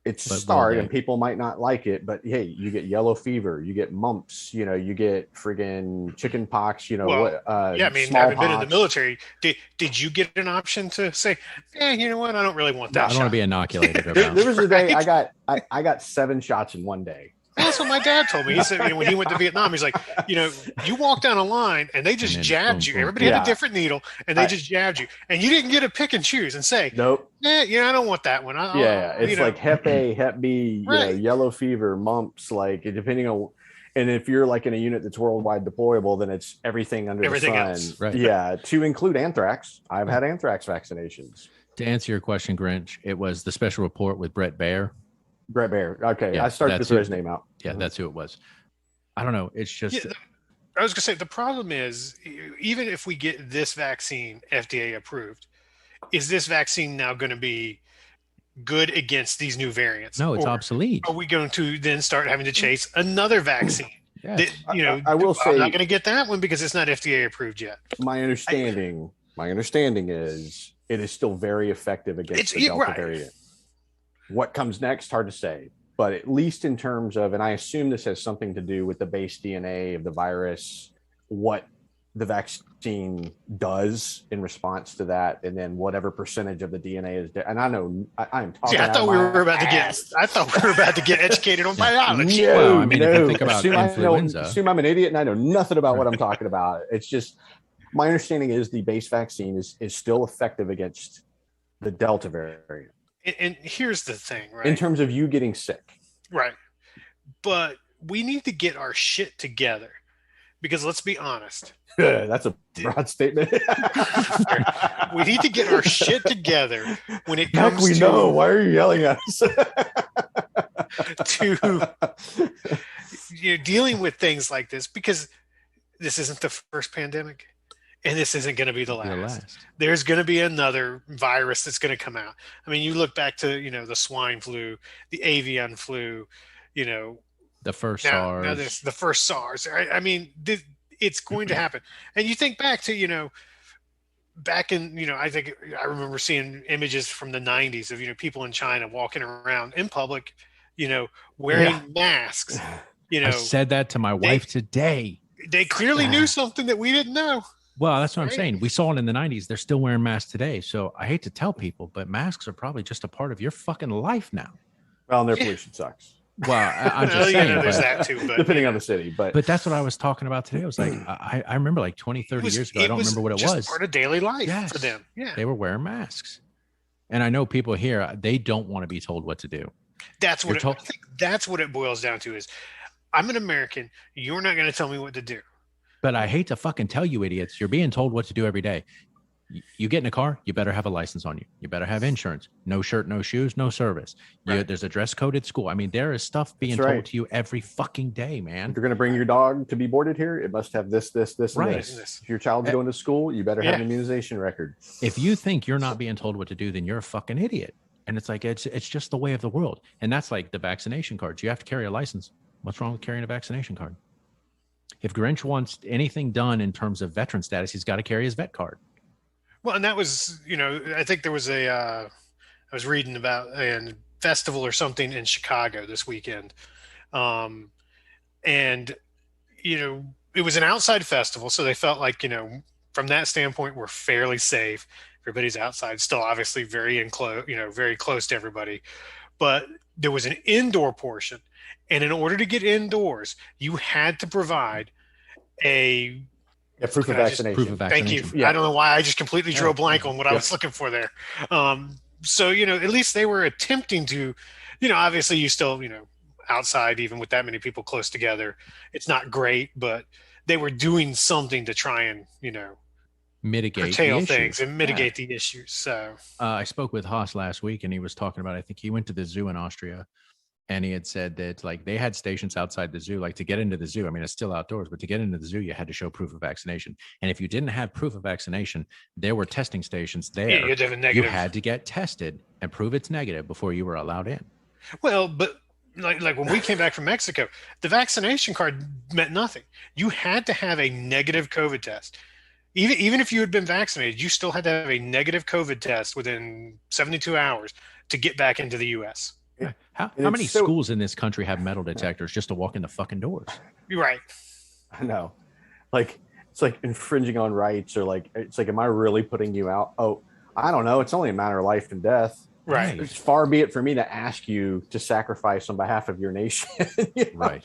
It's a start, and people might not like it, but hey, you get yellow fever, you get mumps, you know, you get friggin' chicken pox, you know. Yeah, I mean, having been in the military, did you get an option to say, you know what, I don't really want that? I don't want to be inoculated. There was a day I got 7 shots in one day. That's what my dad told me. He said, you know, when he went to Vietnam, he's like, you know, you walk down a line and they just jabbed you. Everybody had a different needle and they just jabbed you. And you didn't get to pick and choose and say, nope. I don't want that one. It's like Hep A, Hep B, you know, yellow fever, mumps, like depending on, and if you're like in a unit that's worldwide deployable, then it's everything under the sun. Else. Right. Yeah, to include anthrax. I've had anthrax vaccinations. To answer your question, Grinch, it was the special report with Brett Baer. Brett Baer. Okay, I started to throw his name out. Yeah, that's who it was. I don't know. It's just. Yeah, I was going to say the problem is, even if we get this vaccine FDA approved, is this vaccine now going to be good against these new variants? No, it's obsolete. Are we going to then start having to chase another vaccine? Yes. I will say I'm not going to get that one because it's not FDA approved yet. My understanding is it is still very effective against the Delta variant. What comes next, hard to say, but at least in terms of, and I assume this has something to do with the base DNA of the virus, what the vaccine does in response to that, and then whatever percentage of the DNA is there. And I know I'm talking. I thought we were about to get educated on biology. Well, I mean, if you think about influenza, assume I'm an idiot and I know nothing about what I'm talking about. It's just my understanding is the base vaccine is still effective against the Delta variant. And here's the thing, right? In terms of you getting sick. Right. But we need to get our shit together because let's be honest. That's a broad statement. We need to get our shit together when it comes to... know. Why are you yelling at us? to dealing with things like this because this isn't the first pandemic. And this isn't going to be the last. There's going to be another virus that's going to come out. I mean, you look back to, you know, the swine flu, the avian flu, you know. The first SARS. Now the first SARS. I mean, it's going to happen. And you think back to, you know, back in, you know, I think I remember seeing images from the 90s of, you know, people in China walking around in public, you know, wearing masks. You know, I said that to my wife today. They clearly knew something that we didn't know. Well, that's what I'm saying. We saw it in the 90s. They're still wearing masks today. So I hate to tell people, but masks are probably just a part of your fucking life now. Well, and their pollution sucks. Well, I'm just saying. There's that too. But, depending on the city. But that's what I was talking about today. I was like, I remember like 20, 30 years ago. I don't remember what it was. Part of daily life for them. Yeah. They were wearing masks. And I know people here, they don't want to be told what to do. That's what I think that's what it boils down to is I'm an American. You're not going to tell me what to do. But I hate to fucking tell you idiots, you're being told what to do every day. You get in a car, you better have a license on you. You better have insurance. No shirt, no shoes, no service. Right. There's a dress code at school. I mean, there is stuff being told to you every fucking day, man. If you're going to bring your dog to be boarded here, it must have this, and this. If your child's going to school, you better have an immunization record. If you think you're not being told what to do, then you're a fucking idiot. And it's like, it's just the way of the world. And that's like the vaccination cards. You have to carry a license. What's wrong with carrying a vaccination card? If Grinch wants anything done in terms of veteran status, he's got to carry his vet card. Well, and that was, you know, I think there was I was reading about a festival or something in Chicago this weekend. And, you know, it was an outside festival. So they felt like, you know, from that standpoint, we're fairly safe. Everybody's outside, still obviously very close to everybody. But there was an indoor portion. And in order to get indoors, you had to provide a proof of vaccination. Thank you. Yeah. I don't know why I just completely drew a blank on what I was looking for there. So, at least they were attempting to, obviously you still, outside, even with that many people close together, it's not great, but they were doing something to try and, mitigate curtail the things issues. and mitigate the issues. So I spoke with Haas last week, and he was talking about, I think he went to the zoo in Austria, and he had said that like they had stations outside the zoo, like to get into the zoo. I mean, it's still outdoors, but to get into the zoo, you had to show proof of vaccination. And if you didn't have proof of vaccination, there were testing stations there. you had to have a negative. You had to get tested and prove it's negative before you were allowed in. Well, but like when we came back from Mexico, the vaccination card meant nothing. You had to have a negative COVID test. Even if you had been vaccinated, you still had to have a negative COVID test within 72 hours to get back into the U.S. How many schools in this country have metal detectors just to walk in the fucking doors? You're right. I know. Like, it's like infringing on rights, or like, it's like, am I really putting you out? Oh, I don't know. It's only a matter of life and death. Right. It's far be it for me to ask you to sacrifice on behalf of your nation. Right.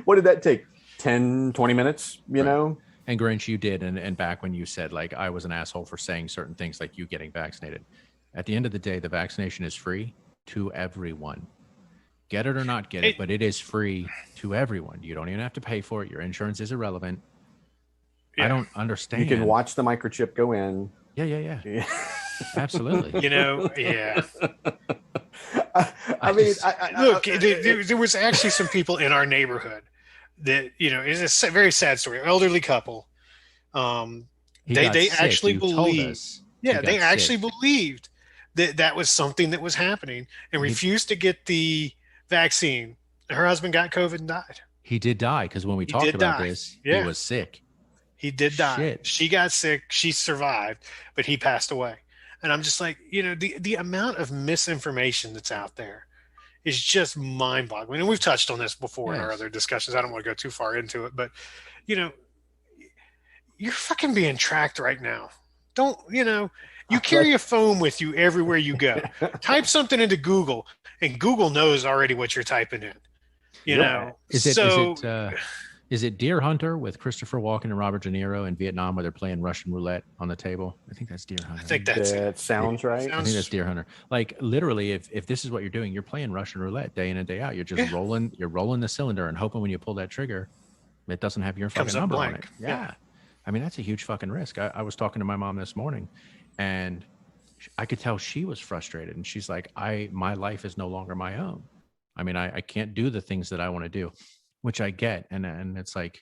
What did that take? 10, 20 minutes, you know? And Grinch, you did. And back when you said, like, I was an asshole for saying certain things, like you getting vaccinated. At the end of the day, the vaccination is free to everyone. Get it or not get it, but it is free to everyone. You don't even have to pay for it. Your insurance is irrelevant. Yeah. I don't understand. You can watch the microchip go in. Yeah. Absolutely. Yeah. I mean, look, there was actually some people in our neighborhood that, it's a very sad story. Elderly couple. They actually believed. Yeah, they actually believed that was something that was happening and refused to get the vaccine. Her husband got COVID and died. He did die because when we talked about this, he was sick. He did die. Shit. She got sick. She survived, but he passed away. And I'm just like, the amount of misinformation that's out there is just mind-boggling. And we've touched on this before in our other discussions. I don't want to go too far into it, but you're fucking being tracked right now. Don't, you carry a phone with you everywhere you go. Type something into Google, and Google knows already what you're typing in. You know, is it Deer Hunter with Christopher Walken and Robert De Niro in Vietnam where they're playing Russian roulette on the table? I think that's Deer Hunter. I think that sounds right. I think that's Deer Hunter. Like literally, if this is what you're doing, you're playing Russian roulette day in and day out. You're just rolling the cylinder and hoping when you pull that trigger, it doesn't have your fucking number on it. Yeah. I mean, that's a huge fucking risk. I was talking to my mom this morning, and I could tell she was frustrated. And she's like, my life is no longer my own. I mean, I can't do the things that I want to do, which I get. And it's like,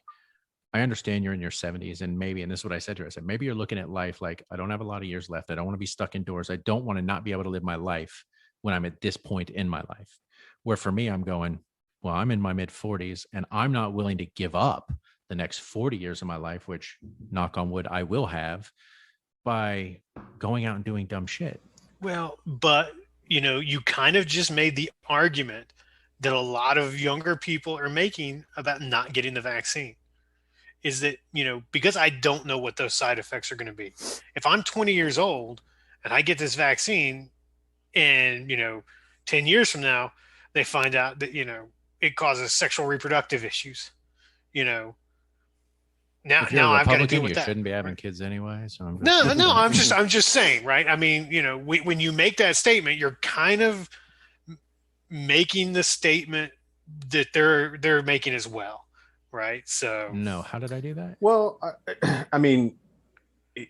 I understand you're in your 70s and maybe, and this is what I said to her, I said, maybe you're looking at life like, I don't have a lot of years left. I don't want to be stuck indoors. I don't want to not be able to live my life when I'm at this point in my life. Where for me, I'm going, well, I'm in my mid 40s and I'm not willing to give up the next 40 years of my life, which knock on wood, I will have, by going out and doing dumb shit. Well, but you kind of just made the argument that a lot of younger people are making about not getting the vaccine is that, because I don't know what those side effects are going to be. If I'm 20 years old and I get this vaccine and, 10 years from now, they find out that, it causes sexual reproductive issues, Now I've got to deal with you that. Shouldn't be having kids anyway. So I'm just saying, right? I mean, when you make that statement, you're kind of making the statement that they're making as well, right? So no, how did I do that? Well, I mean, I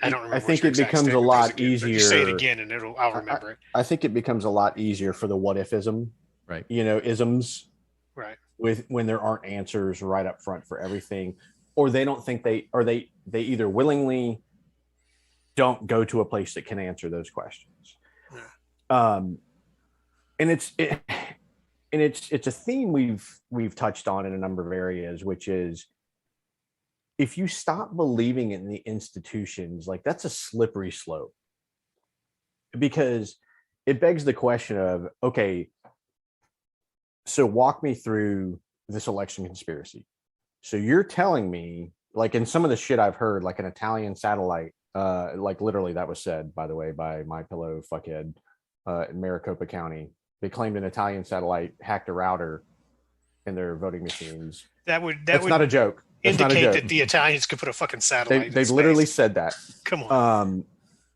don't remember. I think it becomes a lot easier. You say it again, and I'll remember it. I think it becomes a lot easier for the what if-ism, right? Isms, right? With when there aren't answers right up front for everything, or they don't think they either willingly don't go to a place that can answer those questions. Yeah. And it's a theme we've touched on in a number of areas, which is if you stop believing in the institutions, like that's a slippery slope, because it begs the question of, okay, so walk me through this election conspiracy. So you're telling me, like in some of the shit I've heard, like an Italian satellite, like literally that was said, by the way, by My Pillow fuckhead in Maricopa County. They claimed an Italian satellite hacked a router in their voting machines. That's not a joke. That's indicate that the Italians could put a fucking satellite. They literally said that. Come on.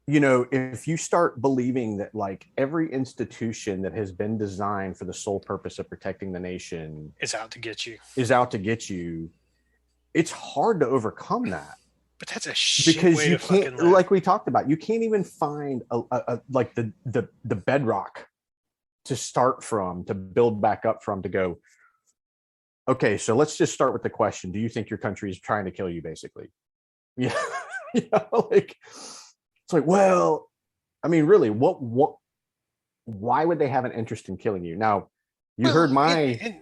if you start believing that like every institution that has been designed for the sole purpose of protecting the nation It's out to get you. it's hard to overcome that. But that's a shit Because way you to fucking can't, live. like we talked about, you can't even find like the bedrock to start from, to build back up from, to go, okay, so let's just start with the question: do you think your country is trying to kill you? Basically, yeah, like it's like, well, I mean, really, what? Why would they have an interest in killing you? Now, you heard my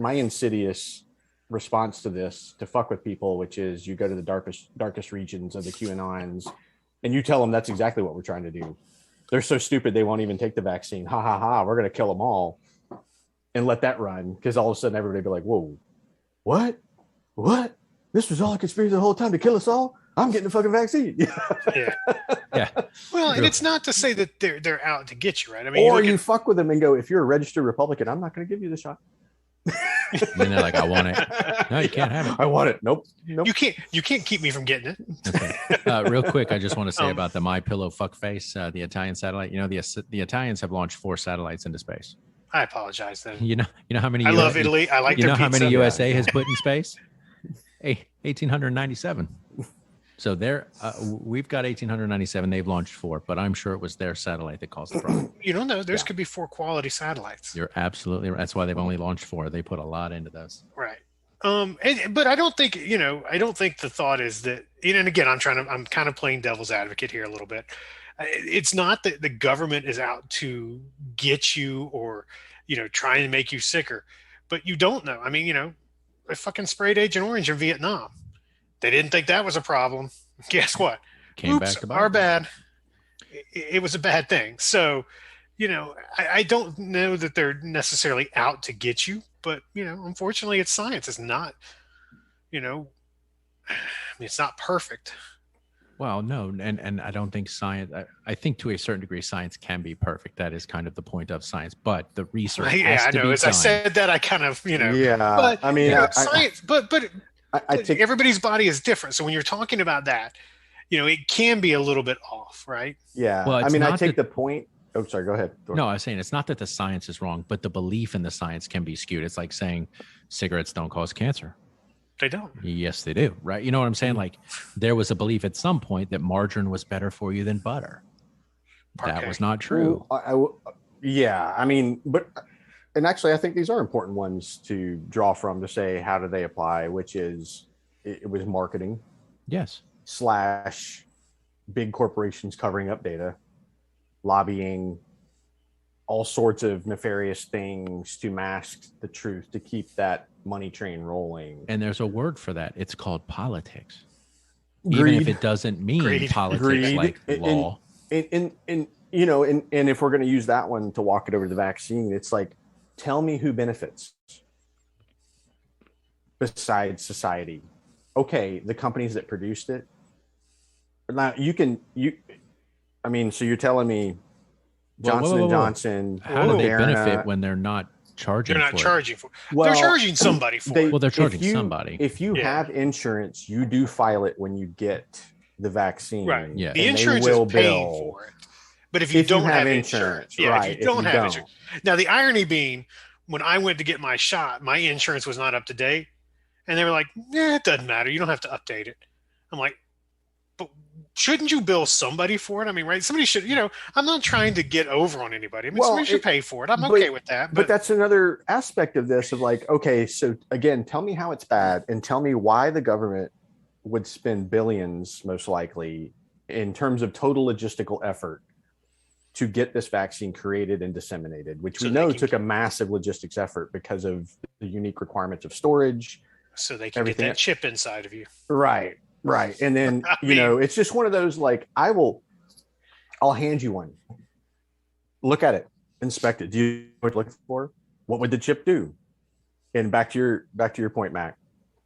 insidious response to this, to fuck with people, which is you go to the darkest regions of the QAnons and you tell them that's exactly what we're trying to do. They're so stupid they won't even take the vaccine. Ha ha ha, we're going to kill them all and let that run, because all of a sudden everybody be like, whoa, what this was all a conspiracy the whole time to kill us all. I'm getting the fucking vaccine. Yeah. Well, and it's not to say that they're out to get you, right? I mean, or you fuck with them and go, if you're a registered Republican, I'm not going to give you the shot. And then they're like, I want it. No, you can't have it. I want it. Nope. You can't keep me from getting it. Okay. Real quick, I just want to say about the My Pillow fuckface, the Italian satellite. The Italians have launched 4 satellites into space. I apologize then. You know how many? I love Italy. I like. You know their how many pizza. USA has put in space? 1897. So we've got 1897. They've launched 4, but I'm sure it was their satellite that caused the problem. You don't know. There's could be 4 quality satellites. You're absolutely right. That's why they've only launched 4. They put a lot into those. Right. But I don't think, I don't think the thought is that, and again, I'm kind of playing devil's advocate here a little bit. It's not that the government is out to get you or, trying to make you sicker, but you don't know. I mean, they fucking sprayed Agent Orange in Vietnam. They didn't think that was a problem. Guess what? Came back to bite. Our bad. It was a bad thing. So, I don't know that they're necessarily out to get you, but, unfortunately it's science. It's not, it's not perfect. Well, no, and I don't think science. I think to a certain degree, science can be perfect. That is kind of the point of science. But the research has to be As done. I said that, I kind of, Yeah, But, I mean, science. But I think everybody's body is different. So when you're talking about that, it can be a little bit off, right? Yeah. Well, I mean, I not take the point. Oh, sorry. Go ahead. No, I was saying it's not that the science is wrong, but the belief in the science can be skewed. It's like saying cigarettes don't cause cancer. They don't. Yes, they do. Right. You know what I'm saying? Like there was a belief at some point that margarine was better for you than butter. Parquet. That was not true. Yeah. I mean, and actually, I think these are important ones to draw from to say, how do they apply? Which is, it was marketing. Yes. / big corporations covering up data, lobbying, all sorts of nefarious things to mask the truth, to keep that money train rolling. And there's a word for that. It's called politics. Even if it doesn't mean politics like law. And if we're going to use that one to walk it over to the vaccine, it's like, tell me who benefits besides society. Okay, the companies that produced it. Now so you're telling me Johnson & Johnson. How do they benefit when they're not charging? They're not for charging it? for it. Well, they're charging somebody for it. Well, they're charging somebody. If you have insurance, you do file it when you get the vaccine. Right. Yeah. The insurance is paying for it. But if you don't have insurance, if you don't have insurance. Now, the irony being, when I went to get my shot, my insurance was not up to date. And they were like, it doesn't matter. You don't have to update it. I'm like, but shouldn't you bill somebody for it? I mean, right? Somebody should, I'm not trying to get over on anybody. I mean, somebody should pay for it. I'm okay with that. But that's another aspect of this of like, okay, so again, tell me how it's bad and tell me why the government would spend billions, most likely, in terms of total logistical effort to get this vaccine created and disseminated, which we know took a massive logistics effort because of the unique requirements of storage. So they can get that chip inside of you. Right. And then, it's just one of those, like, I'll hand you one. Look at it, inspect it. Do you know what you're looking for? What would the chip do? And back to your point, Mac,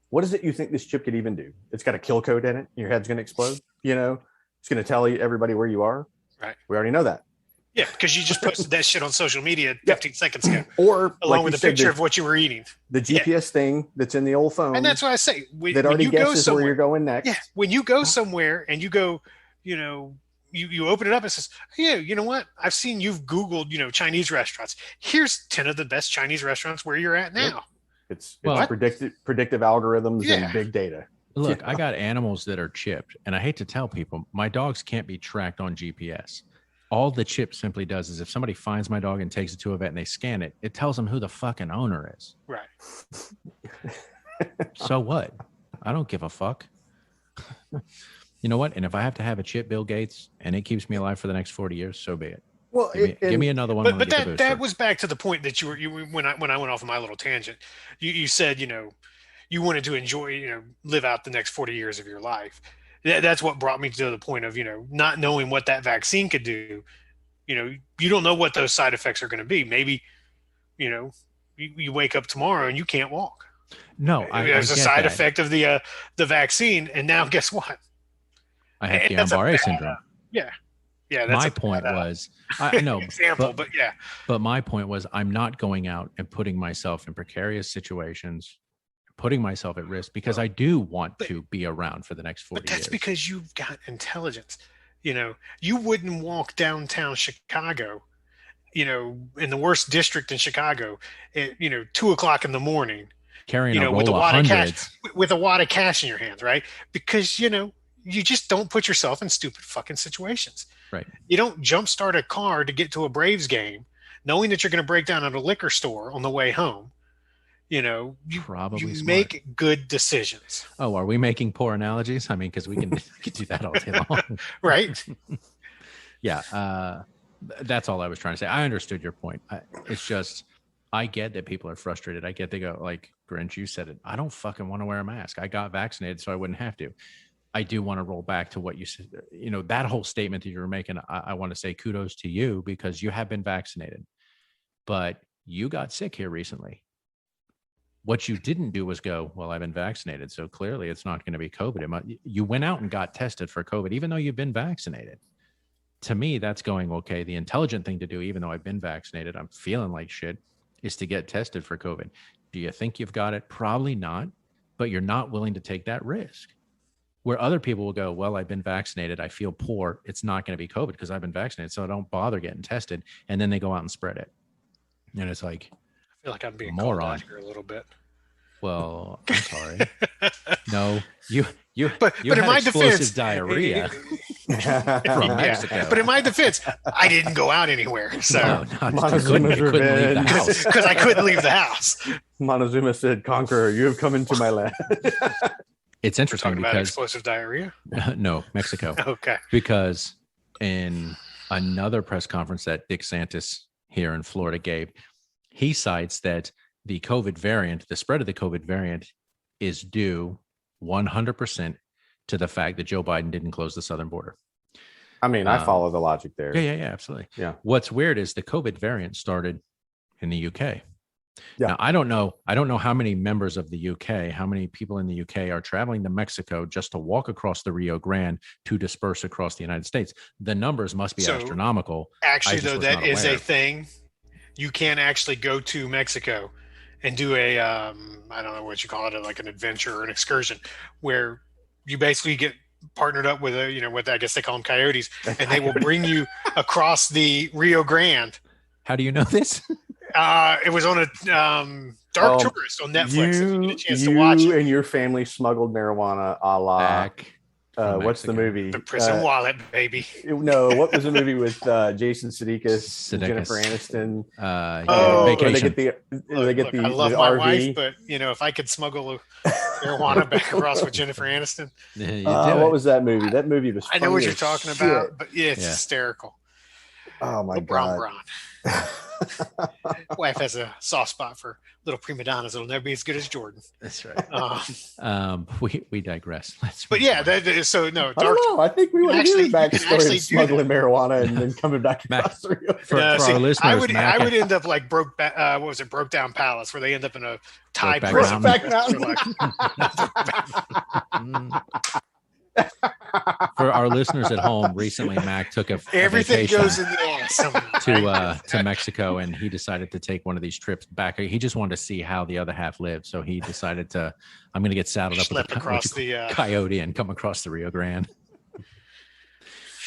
what is it you think this chip could even do? It's got a kill code in it. Your head's going to explode. It's going to tell everybody where you are. Right. We already know that. Yeah, because you just posted that shit on social media 15 seconds ago. Or along with a picture of what you were eating. The GPS thing that's in the old phone. And that's what I say. That already guesses where you're going next. Yeah, when you go somewhere and you go, you open it up, it says, yeah, you know what? I've seen you've Googled, Chinese restaurants. Here's 10 of the best Chinese restaurants where you're at now. Yep. It's predictive algorithms and big data. Look, I got animals that are chipped, and I hate to tell people, my dogs can't be tracked on GPS. All the chip simply does is if somebody finds my dog and takes it to a vet and they scan it, it tells them who the fucking owner is. Right. So what? I don't give a fuck. You know what? And if I have to have a chip, Bill Gates, and it keeps me alive for the next 40 years, so be it. Well, give me another one. But that was back to the point that you when I went off on my little tangent. You said, you wanted to enjoy, live out the next 40 years of your life. That's what brought me to the point of, not knowing what that vaccine could do. You don't know what those side effects are going to be. Maybe, you wake up tomorrow and you can't walk. No, there's a side effect of the vaccine, and now guess what? I have Guillain-Barré syndrome. Yeah. That's my point was, I know example, but yeah. But my point was, I'm not going out and putting myself in precarious situations, putting myself at risk, because I do want to be around for the next 40 years. But that's because you've got intelligence. You wouldn't walk downtown Chicago, in the worst district in Chicago at 2:00 in the morning, carrying a roll with a of wad of cash, hundreds, with a wad of cash in your hands, right? Because you just don't put yourself in stupid fucking situations. Right. You don't jumpstart a car to get to a Braves game, knowing that you're going to break down at a liquor store on the way home. You make good decisions. Oh, are we making poor analogies? I mean, because we can do that all day long. Right. Yeah. That's all I was trying to say. I understood your point. It's just, I get that people are frustrated. I get they go, like Grinch, you said it. I don't fucking want to wear a mask. I got vaccinated so I wouldn't have to. I do want to roll back to what you said. That whole statement that you were making, I want to say kudos to you because you have been vaccinated, but you got sick here recently. What you didn't do was go, well, I've been vaccinated, so clearly it's not going to be COVID. You went out and got tested for COVID, even though you've been vaccinated. To me, that's going, okay, the intelligent thing to do, even though I've been vaccinated, I'm feeling like shit, is to get tested for COVID. Do you think you've got it? Probably not, but you're not willing to take that risk. Where other people will go, well, I've been vaccinated, I feel poor, it's not going to be COVID because I've been vaccinated, so I don't bother getting tested. And then they go out and spread it. And it's like, I feel like I'm being moron called out here a little bit. Well, I'm sorry. No, you but had in my explosive defense, diarrhea from Mexico. But in my defense, I didn't go out anywhere, so Montezuma's you couldn't leave the revenge. house. because I couldn't leave the house. Montezuma said, "Conqueror, you have come into my land." It's We're interesting talking about because explosive diarrhea. no, Mexico. Okay. Because in another press conference that Dick Santis here in Florida gave, he cites that the COVID variant, the spread of the COVID variant, is due 100% to the fact that Joe Biden didn't close the southern border. I mean, I follow the logic there. Yeah, absolutely. Yeah. What's weird is the COVID variant started in the UK. Yeah. Now, I don't know how many members of the UK, how many people in the UK are traveling to Mexico just to walk across the Rio Grande to disperse across the United States. The numbers must be astronomical. Actually, though, that is a thing. You can actually go to Mexico and do a, I don't know what you call it, like an adventure or an excursion, where you basically get partnered up with what I guess they call them coyotes, and they will bring you across the Rio Grande. How do you know this? It was on a Dark Tourist on Netflix. If you get a chance to watch it. And your family smuggled marijuana a la. Back what's the movie? The Prison Wallet, baby. No, what was the movie with Jason Sudeikis, and Jennifer Aniston? Vacation. They get the I love the my RV. wife, but if I could smuggle marijuana back across with Jennifer Aniston. What was that movie? That movie was. I know what you're talking about, but it's hysterical. Oh my God! Bron. Wife has a soft spot for little prima donnas. It'll never be as good as Jordan. That's right. We digress. But yeah, so no. I don't know. I think we want to hear the backstory of smuggling marijuana and then coming back across the Rio. For our listeners, I would end up like Broke Down Palace, where they end up in a Thai prison. For our listeners at home, recently Mac took everything vacation goes in the ass to Mexico, and he decided to take one of these trips back. He just wanted to see how the other half lived, so he decided I'm going to get saddled up with a across the coyote and come across the Rio Grande.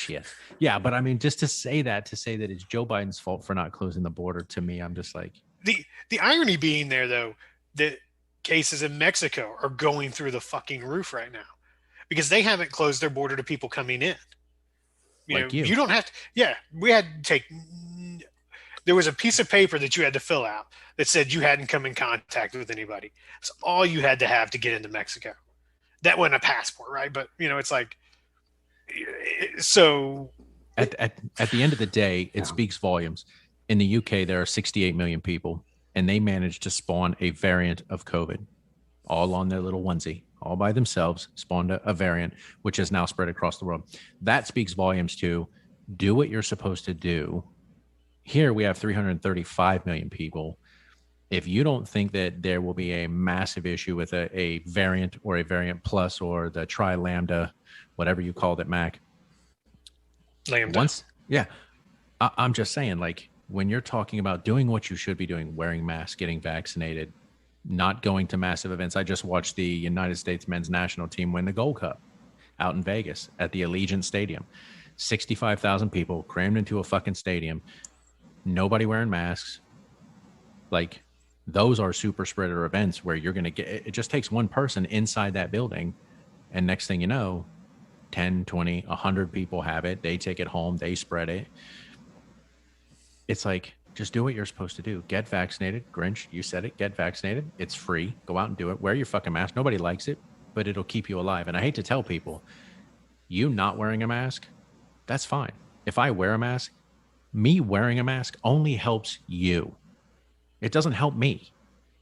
Shit. Yeah, but I mean, just to say that it's Joe Biden's fault for not closing the border, to me, I'm just like, the irony being there though, that cases in Mexico are going through the fucking roof right now because they haven't closed their border to people coming in. You don't have to. Yeah, we had to take. There was a piece of paper that you had to fill out that said you hadn't come in contact with anybody. That's all you had to have to get into Mexico. That wasn't a passport, right? But it's like, so at the end of the day, it speaks volumes. In the UK, there are 68 million people, and they managed to spawn a variant of COVID, all on their little onesie, all by themselves, spawned a variant, which has now spread across the world. That speaks volumes to do what you're supposed to do. Here we have 335 million people. If you don't think that there will be a massive issue with a variant or a variant plus or the tri-lambda, whatever you called it, Mac. Lambda. I'm just saying, like, when you're talking about doing what you should be doing, wearing masks, getting vaccinated, not going to massive events. I just watched the United States men's national team win the Gold Cup out in Vegas at the Allegiant Stadium. 65,000 people crammed into a fucking stadium. Nobody wearing masks. Like, those are super spreader events where you're going to get, it just takes one person inside that building. And next thing you know, 10, 20, 100 people have it. They take it home. They spread it. It's like, just do what you're supposed to do. Get vaccinated. Grinch, you said it. Get vaccinated. It's free. Go out and do it. Wear your fucking mask. Nobody likes it, but it'll keep you alive. And I hate to tell people, you not wearing a mask, that's fine. If I wear a mask, me wearing a mask only helps you. It doesn't help me.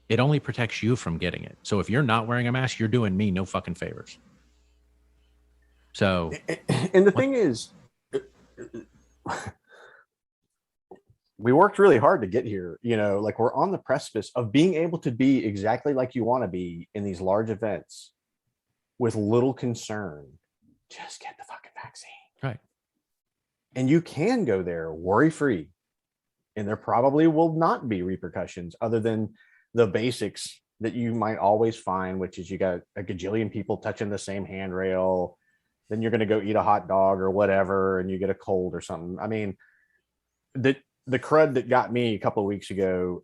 It only protects you from getting it. So if you're not wearing a mask, you're doing me no fucking favors. So, and the thing is, we worked really hard to get here. Like, we're on the precipice of being able to be exactly like you want to be in these large events with little concern. Just get the fucking vaccine. Right. And you can go there worry-free. And there probably will not be repercussions other than the basics that you might always find, which is you got a gajillion people touching the same handrail. Then you're going to go eat a hot dog or whatever, and you get a cold or something. I mean, the crud that got me a couple of weeks ago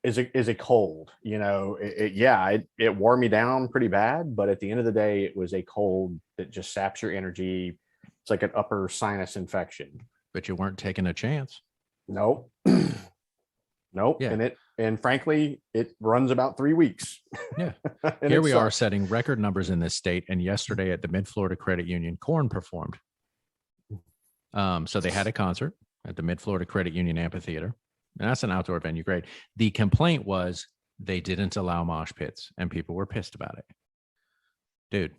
is a cold. It wore me down pretty bad, but at the end of the day, it was a cold that just saps your energy. It's like an upper sinus infection. But you weren't taking a chance. Nope. Nope. Yeah. And frankly, it runs about 3 weeks. Yeah. Here we are setting record numbers in this state. And yesterday at the Mid-Florida Credit Union, Korn performed. So they had a concert at the Mid-Florida Credit Union Amphitheater. And that's an outdoor venue. Great. The complaint was they didn't allow mosh pits, and people were pissed about it. Dude,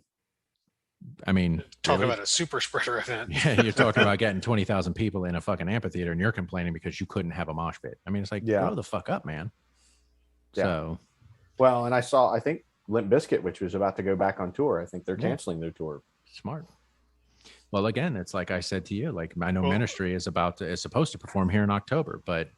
I mean, talk about a super spreader event. Yeah, you're talking about getting 20,000 people in a fucking amphitheater, and you're complaining because you couldn't have a mosh pit. I mean, it's like, grow the fuck up, man. Yeah. So, well, and I think Limp Bizkit, which was about to go back on tour, I think they're canceling their tour. Smart. Well, again, it's like I said to you, like, I know Ministry is supposed to perform here in October, but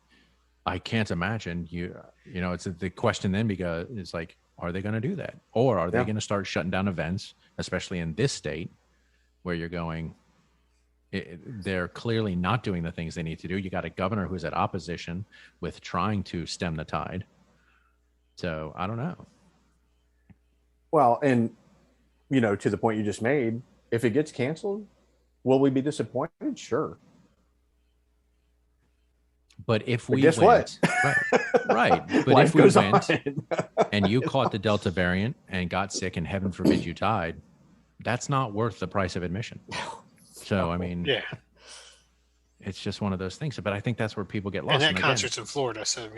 I can't imagine it's the question then is like, are they going to do that? Or are they going to start shutting down events, especially in this state where you're going, they're clearly not doing the things they need to do. You got a governor who's at opposition with trying to stem the tide. So I don't know. Well, and, to the point you just made, if it gets canceled, will we be disappointed? Sure. But if we guess went, what? right. But Life if we goes went on. and you caught the Delta variant and got sick and heaven forbid you died, that's not worth the price of admission. So, I mean, it's just one of those things. But I think that's where people get lost. And that concert's in Florida, so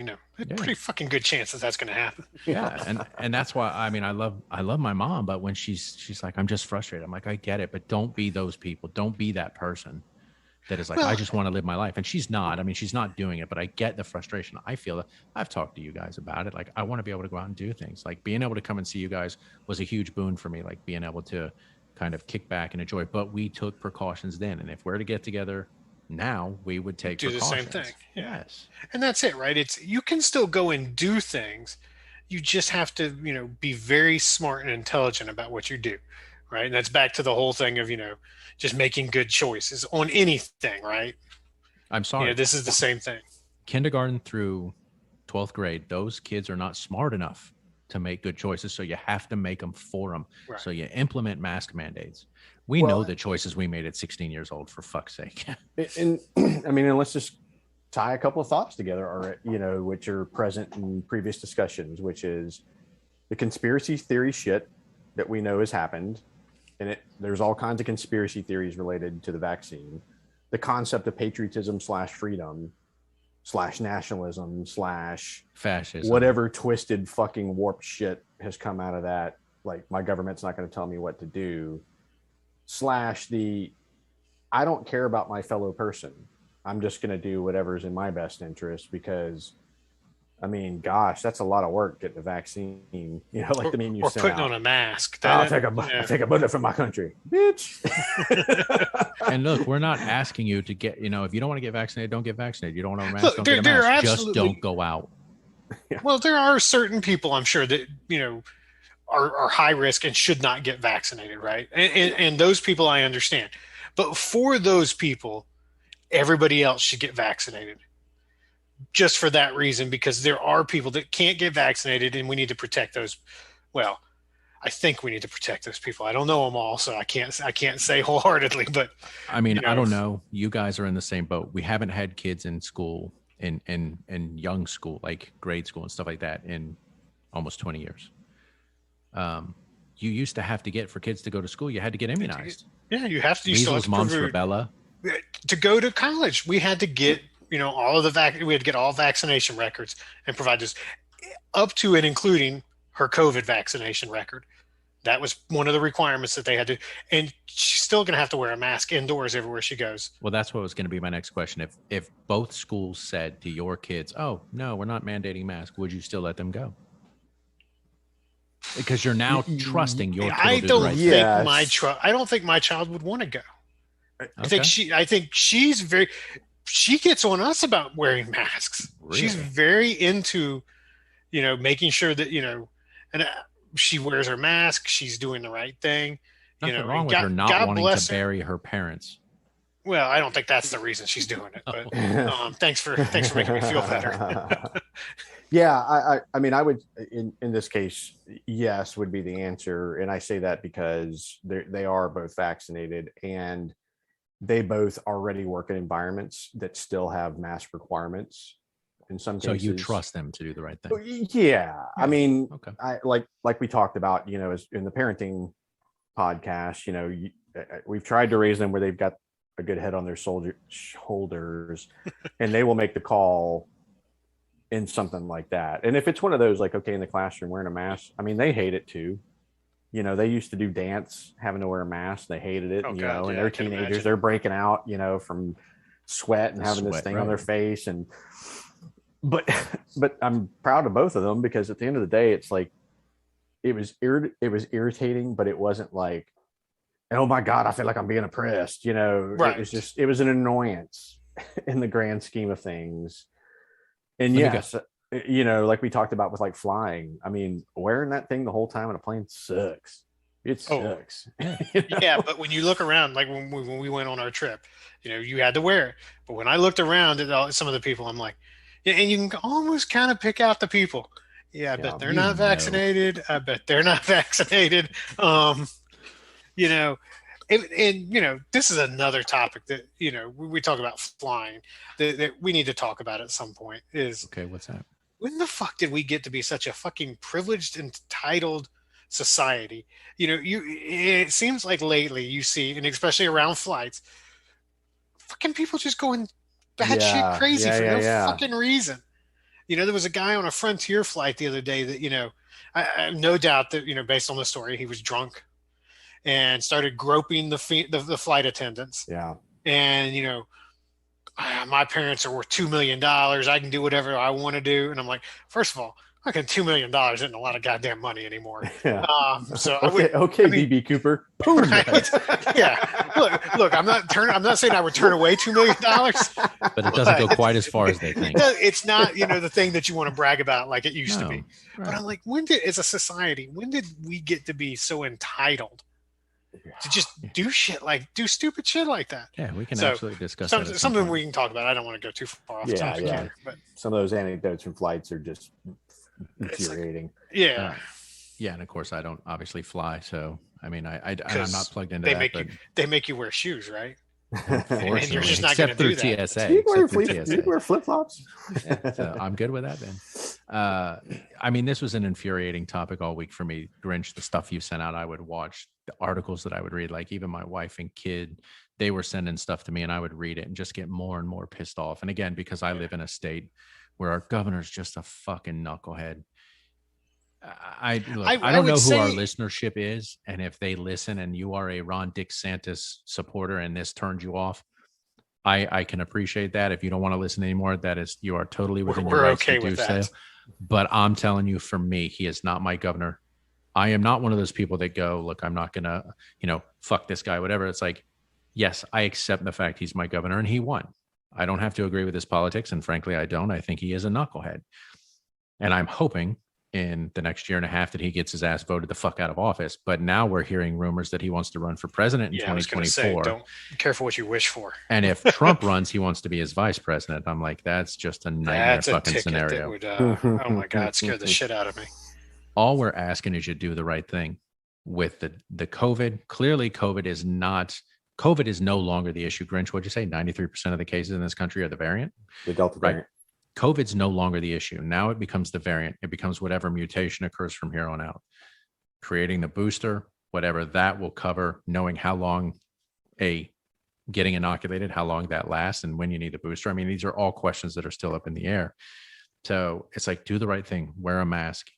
pretty fucking good chance that's going to happen. Yeah, and that's why I love my mom, but when she's like, I'm just frustrated. I'm like, I get it, but don't be those people. Don't be that person that is like, I just want to live my life. And she's not. I mean, she's not doing it, but I get the frustration. I feel that I've talked to you guys about it. Like, I want to be able to go out and do things. Like, being able to come and see you guys was a huge boon for me. Like, being able to kind of kick back and enjoy. But we took precautions then, and if we're to get together now, we would take do precautions. The same thing. Yes, and that's it, right? You can still go and do things. You just have to, be very smart and intelligent about what you do. right? And that's back to the whole thing of, just making good choices on anything, right? I'm sorry. This is the same thing. Kindergarten through 12th grade, those kids are not smart enough to make good choices. So you have to make them for them. Right. So you implement mask mandates. We know the choices we made at 16 years old, for fuck's sake. And I mean, and let's just tie a couple of thoughts together, or which are present in previous discussions, which is the conspiracy theory shit that we know has happened, and there's all kinds of conspiracy theories related to the vaccine. The concept of patriotism / freedom / nationalism / fascism, whatever twisted fucking warped shit has come out of that. Like, my government's not going to tell me what to do. / I don't care about my fellow person. I'm just going to do whatever's in my best interest, because, I mean, gosh, that's a lot of work getting a vaccine. Like the meme you or sent putting out. on a mask. I'll take a bullet for my country, bitch. And look, we're not asking you to get, if you don't want to get vaccinated, don't get vaccinated. You don't want a mask, don't get a there mask. Just don't go out. Well, there are certain people, I'm sure, that, are high risk and should not get vaccinated, right? And those people I understand. But for those people, everybody else should get vaccinated. Just for that reason, because there are people that can't get vaccinated, and we need to protect those. Well, I think we need to protect those people. I don't know them all, so I can't say wholeheartedly. But I mean, I don't know. You guys are in the same boat. We haven't had kids in school, in young school, like grade school and stuff like that, in almost 20 years. You used to have to get, for kids to go to school, you had to get immunized. Yeah, you have to. Measles, mumps, rubella. To go to college, we had to get all of we had to get all vaccination records and provide this, up to and including her COVID vaccination record. That was one of the requirements that they had to, and she's still going to have to wear a mask indoors everywhere she goes. Well, that's what was going to be my next question. If both schools said to your kids, "Oh no, we're not mandating masks," would you still let them go? Because you're now trusting your kid. I don't think my child would want to go. Okay. I think she gets on us about wearing masks. Really? She's very into, making sure that, and she wears her mask. She's doing the right thing. Nothing wrong with her not wanting to bury her parents. Well, I don't think that's the reason she's doing it, but thanks for making me feel better. Yeah, I mean, I would, in this case, yes, would be the answer. And I say that because they are both vaccinated, and they both already work in environments that still have mask requirements in some cases. So you trust them to do the right thing? Yeah. I mean, okay. I like we talked about, as in the parenting podcast, we've tried to raise them where they've got a good head on their shoulders and they will make the call in something like that. And if it's one of those, like, okay, in the classroom wearing a mask, I mean, they hate it too. They used to do dance having to wear a mask. They hated it. And they're teenagers. They're breaking out, from sweat and having this thing on their face. But I'm proud of both of them, because at the end of the day, it's like, it was irritating, but it wasn't like, oh my God, I feel like I'm being oppressed. Right. It was an annoyance in the grand scheme of things. And yes, like we talked about with like flying. I mean, wearing that thing the whole time in a plane sucks. It sucks. Yeah, but when you look around, like when we went on our trip, you had to wear it. But when I looked around at some of the people, I'm like, yeah, and you can almost kind of pick out the people. Yeah, I bet they're not vaccinated. I bet they're not vaccinated. This is another topic that, we talk about flying that we need to talk about at some point is, okay, what's that? When the fuck did we get to be such a fucking privileged, entitled society? It seems like lately you see, and especially around flights, fucking people just going batshit crazy for no fucking reason. There was a guy on a Frontier flight the other day that, I no doubt that, based on the story, he was drunk and started groping the flight attendants. Yeah. And, my parents are worth $2 million. I can do whatever I want to do. And I'm like, first of all, fucking $2 million isn't a lot of goddamn money anymore. Yeah. So BB Cooper. Boom. Right? Yeah. Look, I'm not saying I would turn away $2 million, but it doesn't go quite as far as they think. It's not, the thing that you want to brag about like it used to be. Right. But I'm like, as a society, when did we get to be so entitled? to just do stupid shit like that. Yeah, we can So, absolutely discuss that. at some something point. we can talk about. I don't want to go too far off Yeah, topic yeah. here, but Some of those anecdotes from flights are just infuriating. yeah. Yeah, and of course I don't obviously fly, so I mean I'm 'Cause not plugged into they that. make but they make you wear shoes, right? unfortunately, and you're just not except gonna do through that. TSA. Do you wear, Except through do you wear flip-flops? So I'm good with that then. I mean, this was an infuriating topic all week for me. Grinch, the stuff you sent out, I would watch, the articles that I would read, like even my wife and kid, they were sending stuff to me and I would read it and just get more and more pissed off. And again, because I live in a state where our governor's just a fucking knucklehead. I don't know who our listenership is, and if they listen and you are a Ron DeSantis supporter and this turns you off, I can appreciate that. If you don't want to listen anymore, that is, you are totally within your rights to do so. But I'm telling you, for me, he is not my governor. I am not one of those people that go, look, I'm not gonna, fuck this guy, whatever. It's like, yes, I accept the fact he's my governor and he won. I don't have to agree with his politics, and frankly, I don't. I think he is a knucklehead, and I'm hoping in the next year and a half that he gets his ass voted the fuck out of office. But now we're hearing rumors that he wants to run for president in 2024. Don't be careful what you wish for. And if Trump runs, he wants to be his vice president. I'm like, that's just a nightmare fucking scenario. Would, oh my God, scared the shit out of me. All we're asking is you do the right thing with the COVID. Clearly, COVID is no longer the issue. Grinch, what'd you say? 93% of the cases in this country are the variant? The Delta variant. COVID's no longer the issue. Now it becomes the variant. It becomes whatever mutation occurs from here on out. Creating the booster, whatever that will cover, knowing how long getting inoculated, how long that lasts, and when you need the booster. I mean, these are all questions that are still up in the air. So it's like, do the right thing. Wear a mask.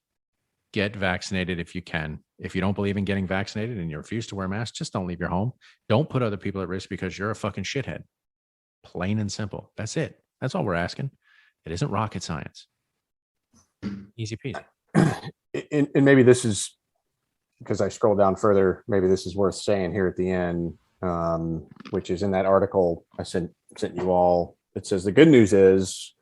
Get vaccinated if you can. If you don't believe in getting vaccinated and you refuse to wear a mask, just don't leave your home. Don't put other people at risk because you're a fucking shithead. Plain and simple. That's it. That's all we're asking. It isn't rocket science. Easy peasy. And maybe this is, because I scroll down further, maybe this is worth saying here at the end, which is in that article I sent you all. It says the good news is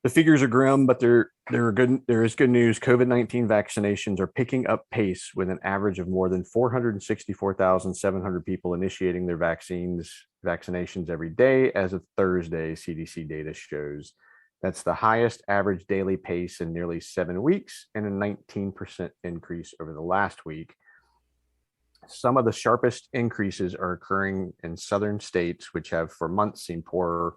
the figures are grim, but there is good news. COVID-19 vaccinations are picking up pace with an average of more than 464,700 people initiating their vaccinations every day as of Thursday, CDC data shows. That's the highest average daily pace in nearly 7 weeks and a 19% increase over the last week. Some of the sharpest increases are occurring in southern states, which have for months seen poorer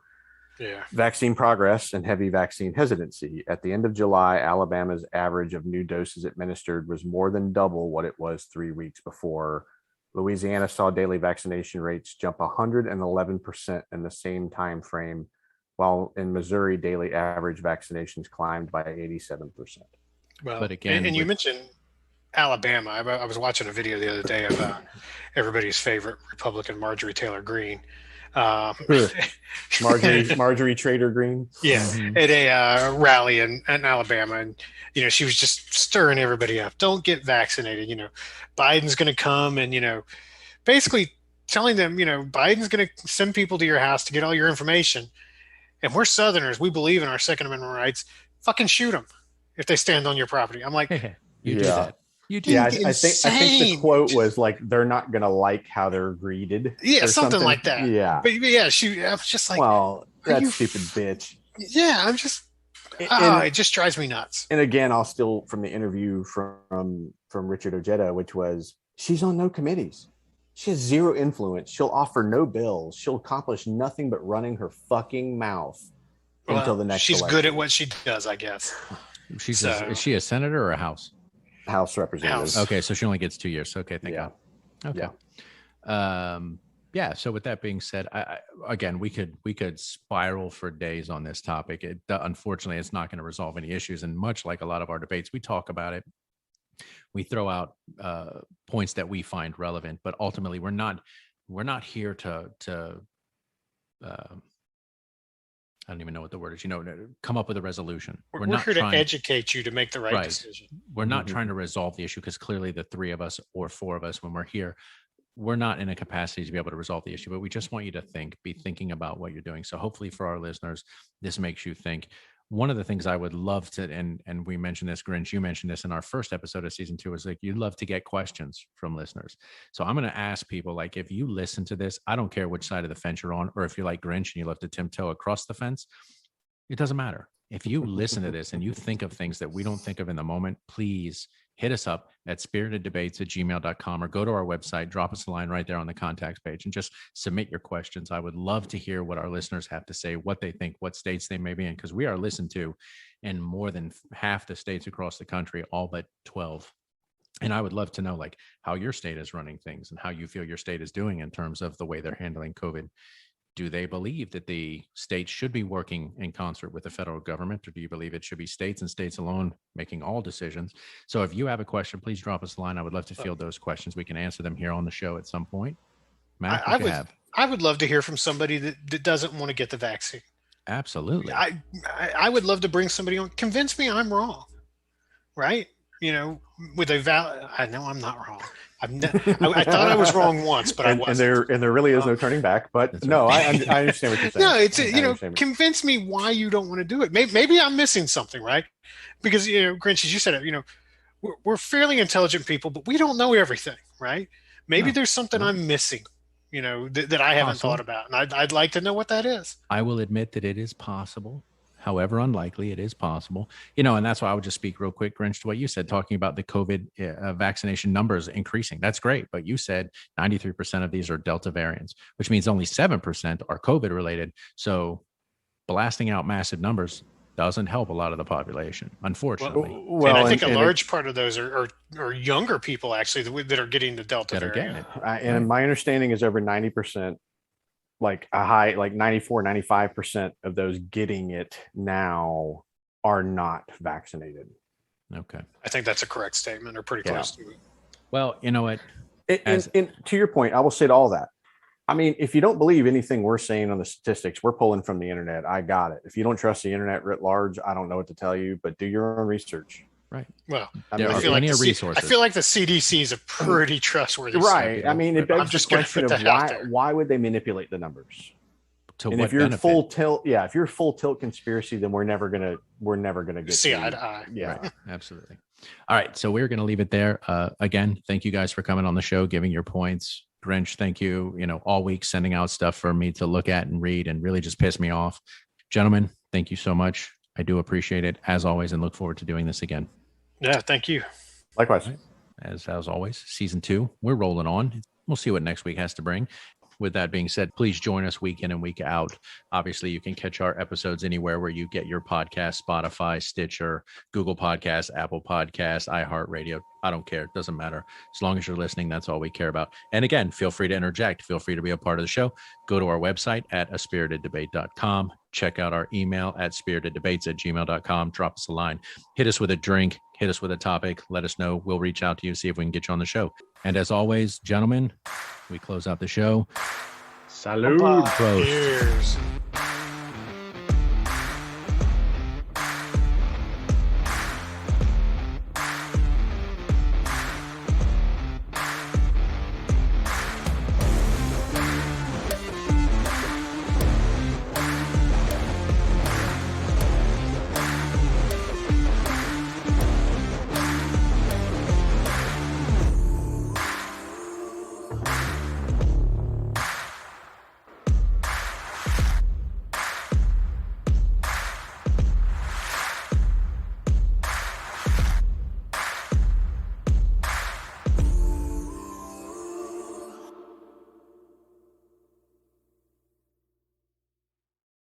vaccine progress and heavy vaccine hesitancy. At the end of July, Alabama's average of new doses administered was more than double what it was 3 weeks before. Louisiana saw daily vaccination rates jump 111% in the same time frame, while in Missouri, daily average vaccinations climbed by 87%. Well, but again, and you mentioned Alabama. I was watching a video the other day of everybody's favorite Republican, Marjorie Taylor Greene. Marjorie Trader Green. Yeah, at a rally in Alabama, and she was just stirring everybody up. Don't get vaccinated. Biden's going to come, and basically telling them, Biden's going to send people to your house to get all your information. And we're Southerners. We believe in our Second Amendment rights. Fucking shoot them if they stand on your property. I'm like, you do that. You do. Yeah, I think the quote was like, they're not going to like how they're greeted. Yeah, something like that. Yeah. But yeah, I was just like, well, that stupid bitch. Yeah, I'm just, it just drives me nuts. And again, I'll steal from the interview from Richard Ojeda, which was, she's on no committees. She has zero influence. She'll offer no bills. She'll accomplish nothing but running her fucking mouth until the next She's election. Good at what she does, I guess. Is she a senator or a House representative? Okay, so she only gets 2 years. Okay, thank Yeah. God. Okay. Yeah. So with that being said, again, we could spiral for days on this topic. Unfortunately, it's not going to resolve any issues. And much like a lot of our debates, we talk about it. We throw out points that we find relevant, but ultimately we're not here to I don't even know what the word is, come up with a resolution. We're not here to educate you to make the right decision. We're not trying to resolve the issue, because clearly the three of us or four of us, when we're here, we're not in a capacity to be able to resolve the issue, but we just want you to be thinking about what you're doing. So hopefully for our listeners, this makes you think. one of the things I would love to, and we mentioned this, Grinch, you mentioned this in our first episode of season 2, is like, you'd love to get questions from listeners. So I'm going to ask people, like, if you listen to this, I don't care which side of the fence you're on, or if you're like Grinch and you love to tiptoe across the fence, it doesn't matter. If you listen to this and you think of things that we don't think of in the moment, please hit us up at spiriteddebates@gmail.com, or go to our website, drop us a line right there on the contacts page, and just submit your questions. I would love to hear what our listeners have to say, what they think, what states they may be in, because we are listened to in more than half the states across the country, all but 12. And I would love to know, like, how your state is running things and how you feel your state is doing in terms of the way they're handling COVID. Do they believe that the states should be working in concert with the federal government, or do you believe it should be states and states alone making all decisions? So if you have a question, please drop us a line. I would love to field those questions. We can answer them here on the show at some point. Matt, I would love to hear from somebody that doesn't want to get the vaccine. Absolutely. I would love to bring somebody on. Convince me I'm wrong, right? You know, with I know I'm not wrong. I thought I was wrong once, but I wasn't. And there really is no turning back. But no, I understand what you're saying. No, it's convince me why you don't want to do it. Maybe I'm missing something, right? Because Grinch, as you said, we're fairly intelligent people, but we don't know everything, right? Maybe there's something I'm missing, that I haven't thought about, and I'd like to know what that is. I will admit that it is possible. However unlikely, it is possible, and that's why I would just speak real quick, Grinch, to what you said, talking about the COVID vaccination numbers increasing. That's great. But you said 93% of these are Delta variants, which means only 7% are COVID related. So blasting out massive numbers doesn't help a lot of the population, unfortunately. Well, and I think a large part of those are younger people, actually, that are getting the Delta variant. And my understanding is over 90%. Like a high, like 94-95% of those getting it now are not vaccinated. Okay. I think that's a correct statement, or pretty close to it. Well, you know what? And to your point, I will say to all that. I mean, if you don't believe anything we're saying on the statistics, we're pulling from the internet. I got it. If you don't trust the internet writ large, I don't know what to tell you, but do your own research. Right. Well, there are plenty of resources. I feel like the CDC is a pretty trustworthy. Right. I mean, it begs the question of why would they manipulate the numbers? And if you're full tilt, if you're full tilt conspiracy, then we're never gonna get see eye to eye. Yeah, right. Absolutely. All right, so we're gonna leave it there. Again, thank you guys for coming on the show, giving your points. Grinch, thank you. All week sending out stuff for me to look at and read, and really just piss me off. Gentlemen, thank you so much. I do appreciate it as always, and look forward to doing this again. Yeah, thank you. Likewise. Right. As always, season 2, we're rolling on. We'll see what next week has to bring. With that being said, please join us week in and week out. Obviously, you can catch our episodes anywhere where you get your podcast: Spotify, Stitcher, Google Podcasts, Apple Podcasts, iHeartRadio. I don't care. It doesn't matter. As long as you're listening, that's all we care about. And again, feel free to interject. Feel free to be a part of the show. Go to our website at aspiriteddebate.com. Check out our email at spiriteddebates@gmail.com. Drop us a line. Hit us with a drink. Hit us with a topic. Let us know. We'll reach out to you, see if we can get you on the show. And as always, gentlemen, we close out the show. Salud. Prost. Cheers.